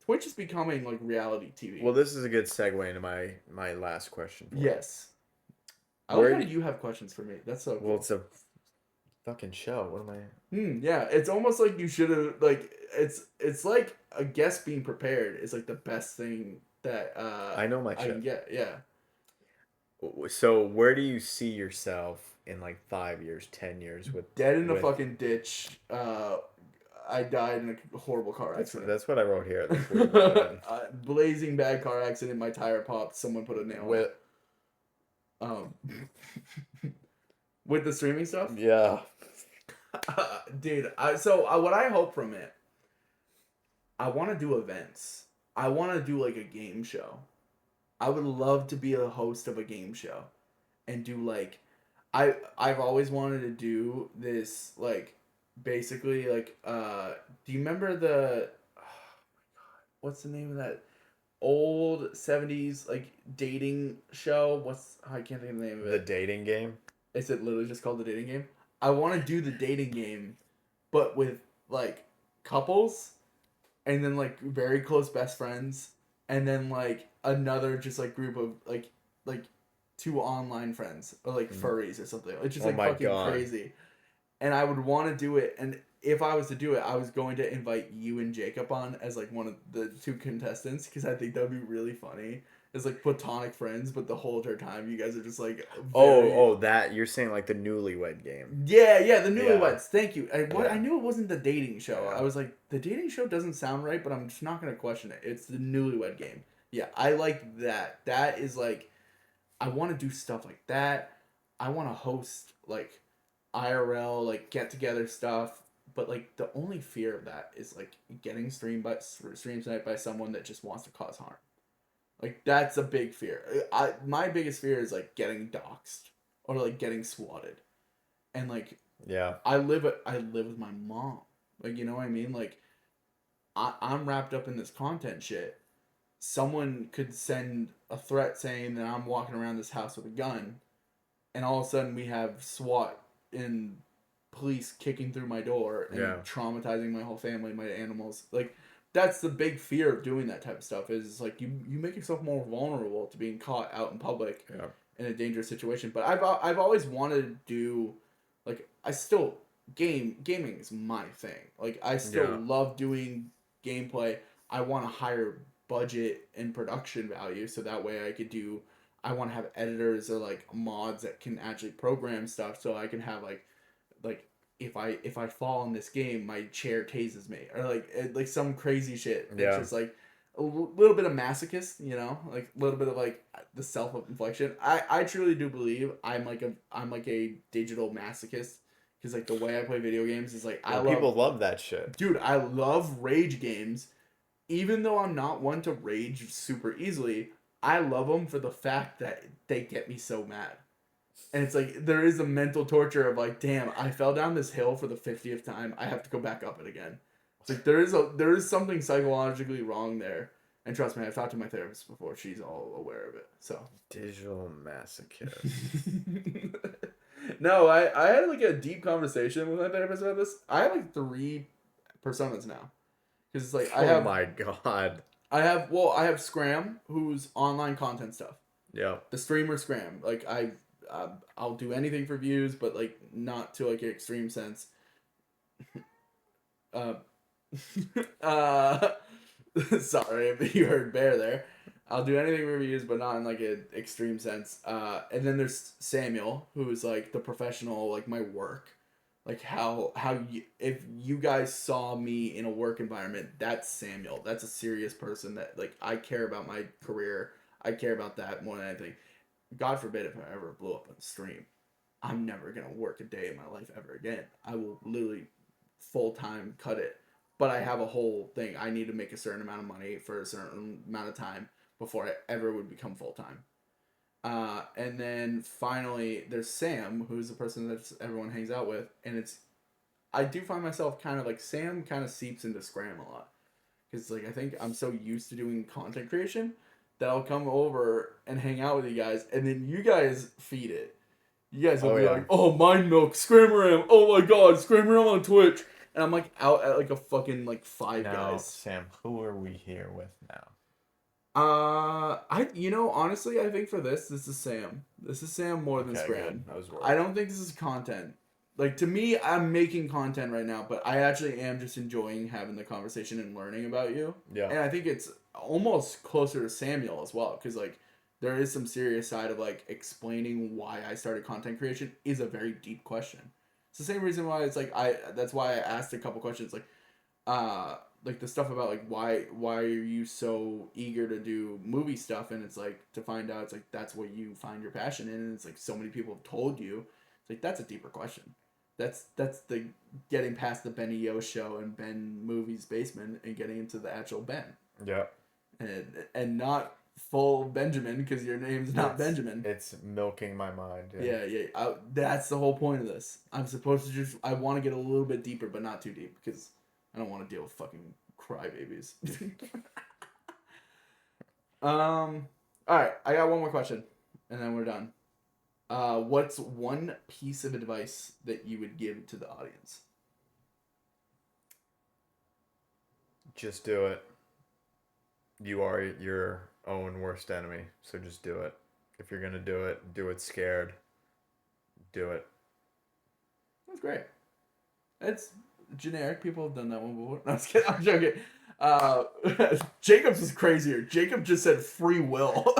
S1: Twitch is becoming, like, reality TV.
S2: Well, this is a good segue into my last question for you.
S1: Yes. I like how you have questions for me. That's so cool.
S2: Well, it's a fucking show. What am I...
S1: Yeah, it's almost like you should have, like, it's like a guest being prepared is, like, the best thing that
S2: I know my
S1: I can get, yeah.
S2: So, where do you see yourself in, like, 5 years, 10 years with...
S1: Dead in a fucking ditch. I died in a horrible car accident.
S2: That's what I wrote here.
S1: Blazing bad car accident. My tire popped. Someone put a nail in it. With the streaming stuff?
S2: Yeah.
S1: Dude, what I hope from it, I want to do events. I want to do like a game show. I would love to be a host of a game show and do like I've always wanted to do this like basically like do you remember the what's the name of that old 70s like dating show? I can't think of the name of it.
S2: The Dating Game?
S1: Is it literally just called The Dating Game? I want to do The Dating Game, but with, like, couples, and then, like, very close best friends, and then, like, another just, like, group of, like 2 online friends, or, like, furries or something. It's just, like, fucking crazy. And I would want to do it, and if I was to do it, I was going to invite you and Jacob on as, like, one of the 2 contestants, because I think that would be really funny. It's like platonic friends, but the whole entire time you guys are just like.
S2: That you're saying like the Newlywed Game.
S1: Yeah, the Newlyweds. Thank you. I knew it wasn't the dating show. Yeah. I was like, the dating show doesn't sound right, but I'm just not gonna question it. It's the Newlywed Game. Yeah, I like that. That is like, I want to do stuff like that. I want to host like IRL like get together stuff, but like the only fear of that is like getting stream sniped by someone that just wants to cause harm. Like, that's a big fear. My biggest fear is, like, getting doxxed. Or, like, getting swatted. And, like...
S2: Yeah.
S1: I live with my mom. Like, you know what I mean? Like, I'm wrapped up in this content shit. Someone could send a threat saying that I'm walking around this house with a gun. And all of a sudden we have SWAT and police kicking through my door. And traumatizing my whole family, my animals. Like... That's the big fear of doing that type of stuff is like you make yourself more vulnerable to being caught out in public in a dangerous situation. But I've always wanted to do like gaming is my thing. Like I still love doing gameplay. I want a higher budget and production value so that way I want to have editors or like mods that can actually program stuff so I can have like if I fall in this game, my chair tases me, or like some crazy shit. It's just like a little bit of masochist, you know, like a little bit of like the self-inflection. I truly do believe I'm like a digital masochist because like the way I play video games is like
S2: people love that shit,
S1: dude. I love rage games, even though I'm not one to rage super easily. I love them for the fact that they get me so mad. And it's like, there is a mental torture of like, damn, I fell down this hill for the 50th time. I have to go back up it again. It's like, there is something psychologically wrong there. And trust me, I've talked to my therapist before. She's all aware of it. So.
S2: Digital masochist.
S1: No, I had like a deep conversation with my therapist about this. I have like 3 personas now. Because it's like,
S2: Oh my god.
S1: I have Scram, who's online content stuff.
S2: Yeah.
S1: The streamer Scram. Like, I'll do anything for views, but like not to like an extreme sense. uh, sorry if you heard Bear there. I'll do anything for views, but not in like an extreme sense. And then there's Samuel, who's like the professional, like my work. Like if you guys saw me in a work environment, that's Samuel. That's a serious person that like I care about my career. I care about that more than anything. God forbid if I ever blow up on stream, I'm never gonna work a day in my life ever again. I will literally full time cut it. But I have a whole thing. I need to make a certain amount of money for a certain amount of time before I ever would become full time. And then finally, there's Sam, who's the person that everyone hangs out with, and I do find myself kind of like Sam kind of seeps into Scram a lot, because like I think I'm so used to doing content creation that I'll come over and hang out with you guys, and then you guys feed it. You guys will be like, "Oh, Mind Milk, Scramaram, oh my God, Scramaram on Twitch," and I'm like out at like a fucking like Five Guys.
S2: Sam, who are we here with now?
S1: Honestly, I think for this is Sam. This is Sam more than Scram. I don't think this is content. Like, to me, I'm making content right now, but I actually am just enjoying having the conversation and learning about you. Yeah. And I think it's almost closer to Samuel as well, because, like, there is some serious side of, like, explaining why I started content creation is a very deep question. It's the same reason why it's, like, that's why I asked a couple questions, like the stuff about like why are you so eager to do movie stuff, and it's like to find out it's like that's what you find your passion in, and it's like so many people have told you. It's like that's a deeper question. That's the getting past the Benny Yo show and Ben Movie's basement and getting into the actual Ben. Yeah. And not full Benjamin, because your name's not Benjamin.
S2: It's milking my mind.
S1: Yeah. That's the whole point of this. I'm supposed to I want to get a little bit deeper, but not too deep, because I don't want to deal with fucking crybabies. Alright, I got one more question, and then we're done. What's one piece of advice that you would give to the audience?
S2: Just do it. You are your own worst enemy, so just do it. If you're gonna do it scared. Do it.
S1: That's great. It's generic. People have done that one before. No, I'm joking. Jacob's is crazier. Jacob just said free will.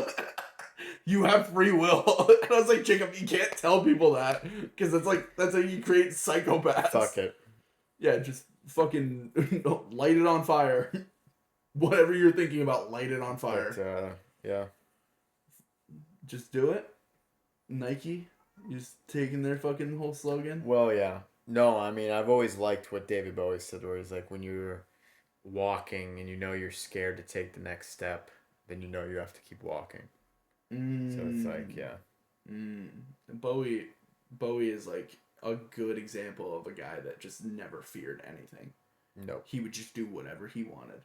S1: You have free will. And I was like, Jacob, you can't tell people that, because that's how you create psychopaths.
S2: Fuck it.
S1: Yeah, just fucking light it on fire. Whatever you're thinking about, light it on fire.
S2: But, yeah.
S1: Just do it. Nike, just taking their fucking whole slogan.
S2: Well, yeah. No, I mean, I've always liked what David Bowie said, where he's like, when you're walking and you know you're scared to take the next step, then you know you have to keep walking. So it's like, yeah.
S1: Bowie is like a good example of a guy that just never feared anything.
S2: Nope.
S1: He would just do whatever he wanted.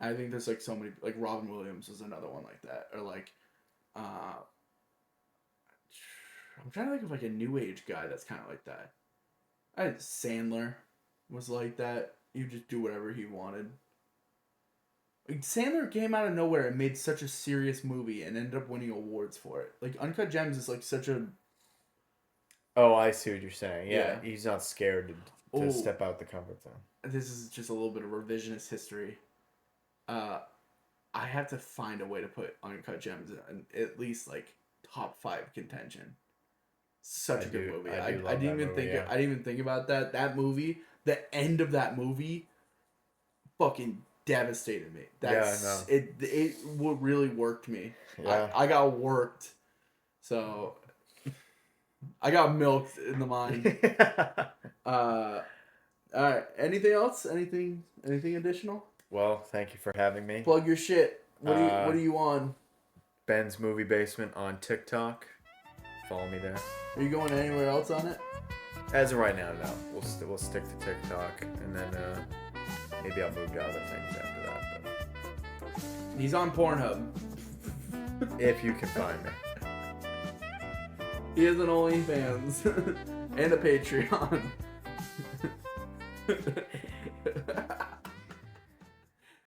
S1: I think there's like so many, like Robin Williams was another one like that, or like, I'm trying to think of like a new age guy that's kind of like that. Sandler was like that. You just do whatever he wanted. Like, Sandler came out of nowhere and made such a serious movie and ended up winning awards for it. Like, Uncut Gems is like such a...
S2: Oh, I see what you're saying. Yeah. He's not scared to step out the comfort zone.
S1: This is just a little bit of revisionist history. I have to find a way to put Uncut Gems in at least like top 5 contention. Such a good movie. I didn't even think about that. That movie, the end of that movie, fucking devastated me. It really worked me. Yeah. I got worked. So I got milked in the mind. All right. Anything else? Anything additional?
S2: Well, thank you for having me.
S1: Plug your shit. What are you on?
S2: Ben's Movie Basement on TikTok. follow me there.
S1: Are you going anywhere else on it?
S2: As of right now, no. We'll stick to TikTok, and then maybe I'll move to other things after that. But
S1: He's on Pornhub.
S2: if you can find me.
S1: He has an OnlyFans and a Patreon.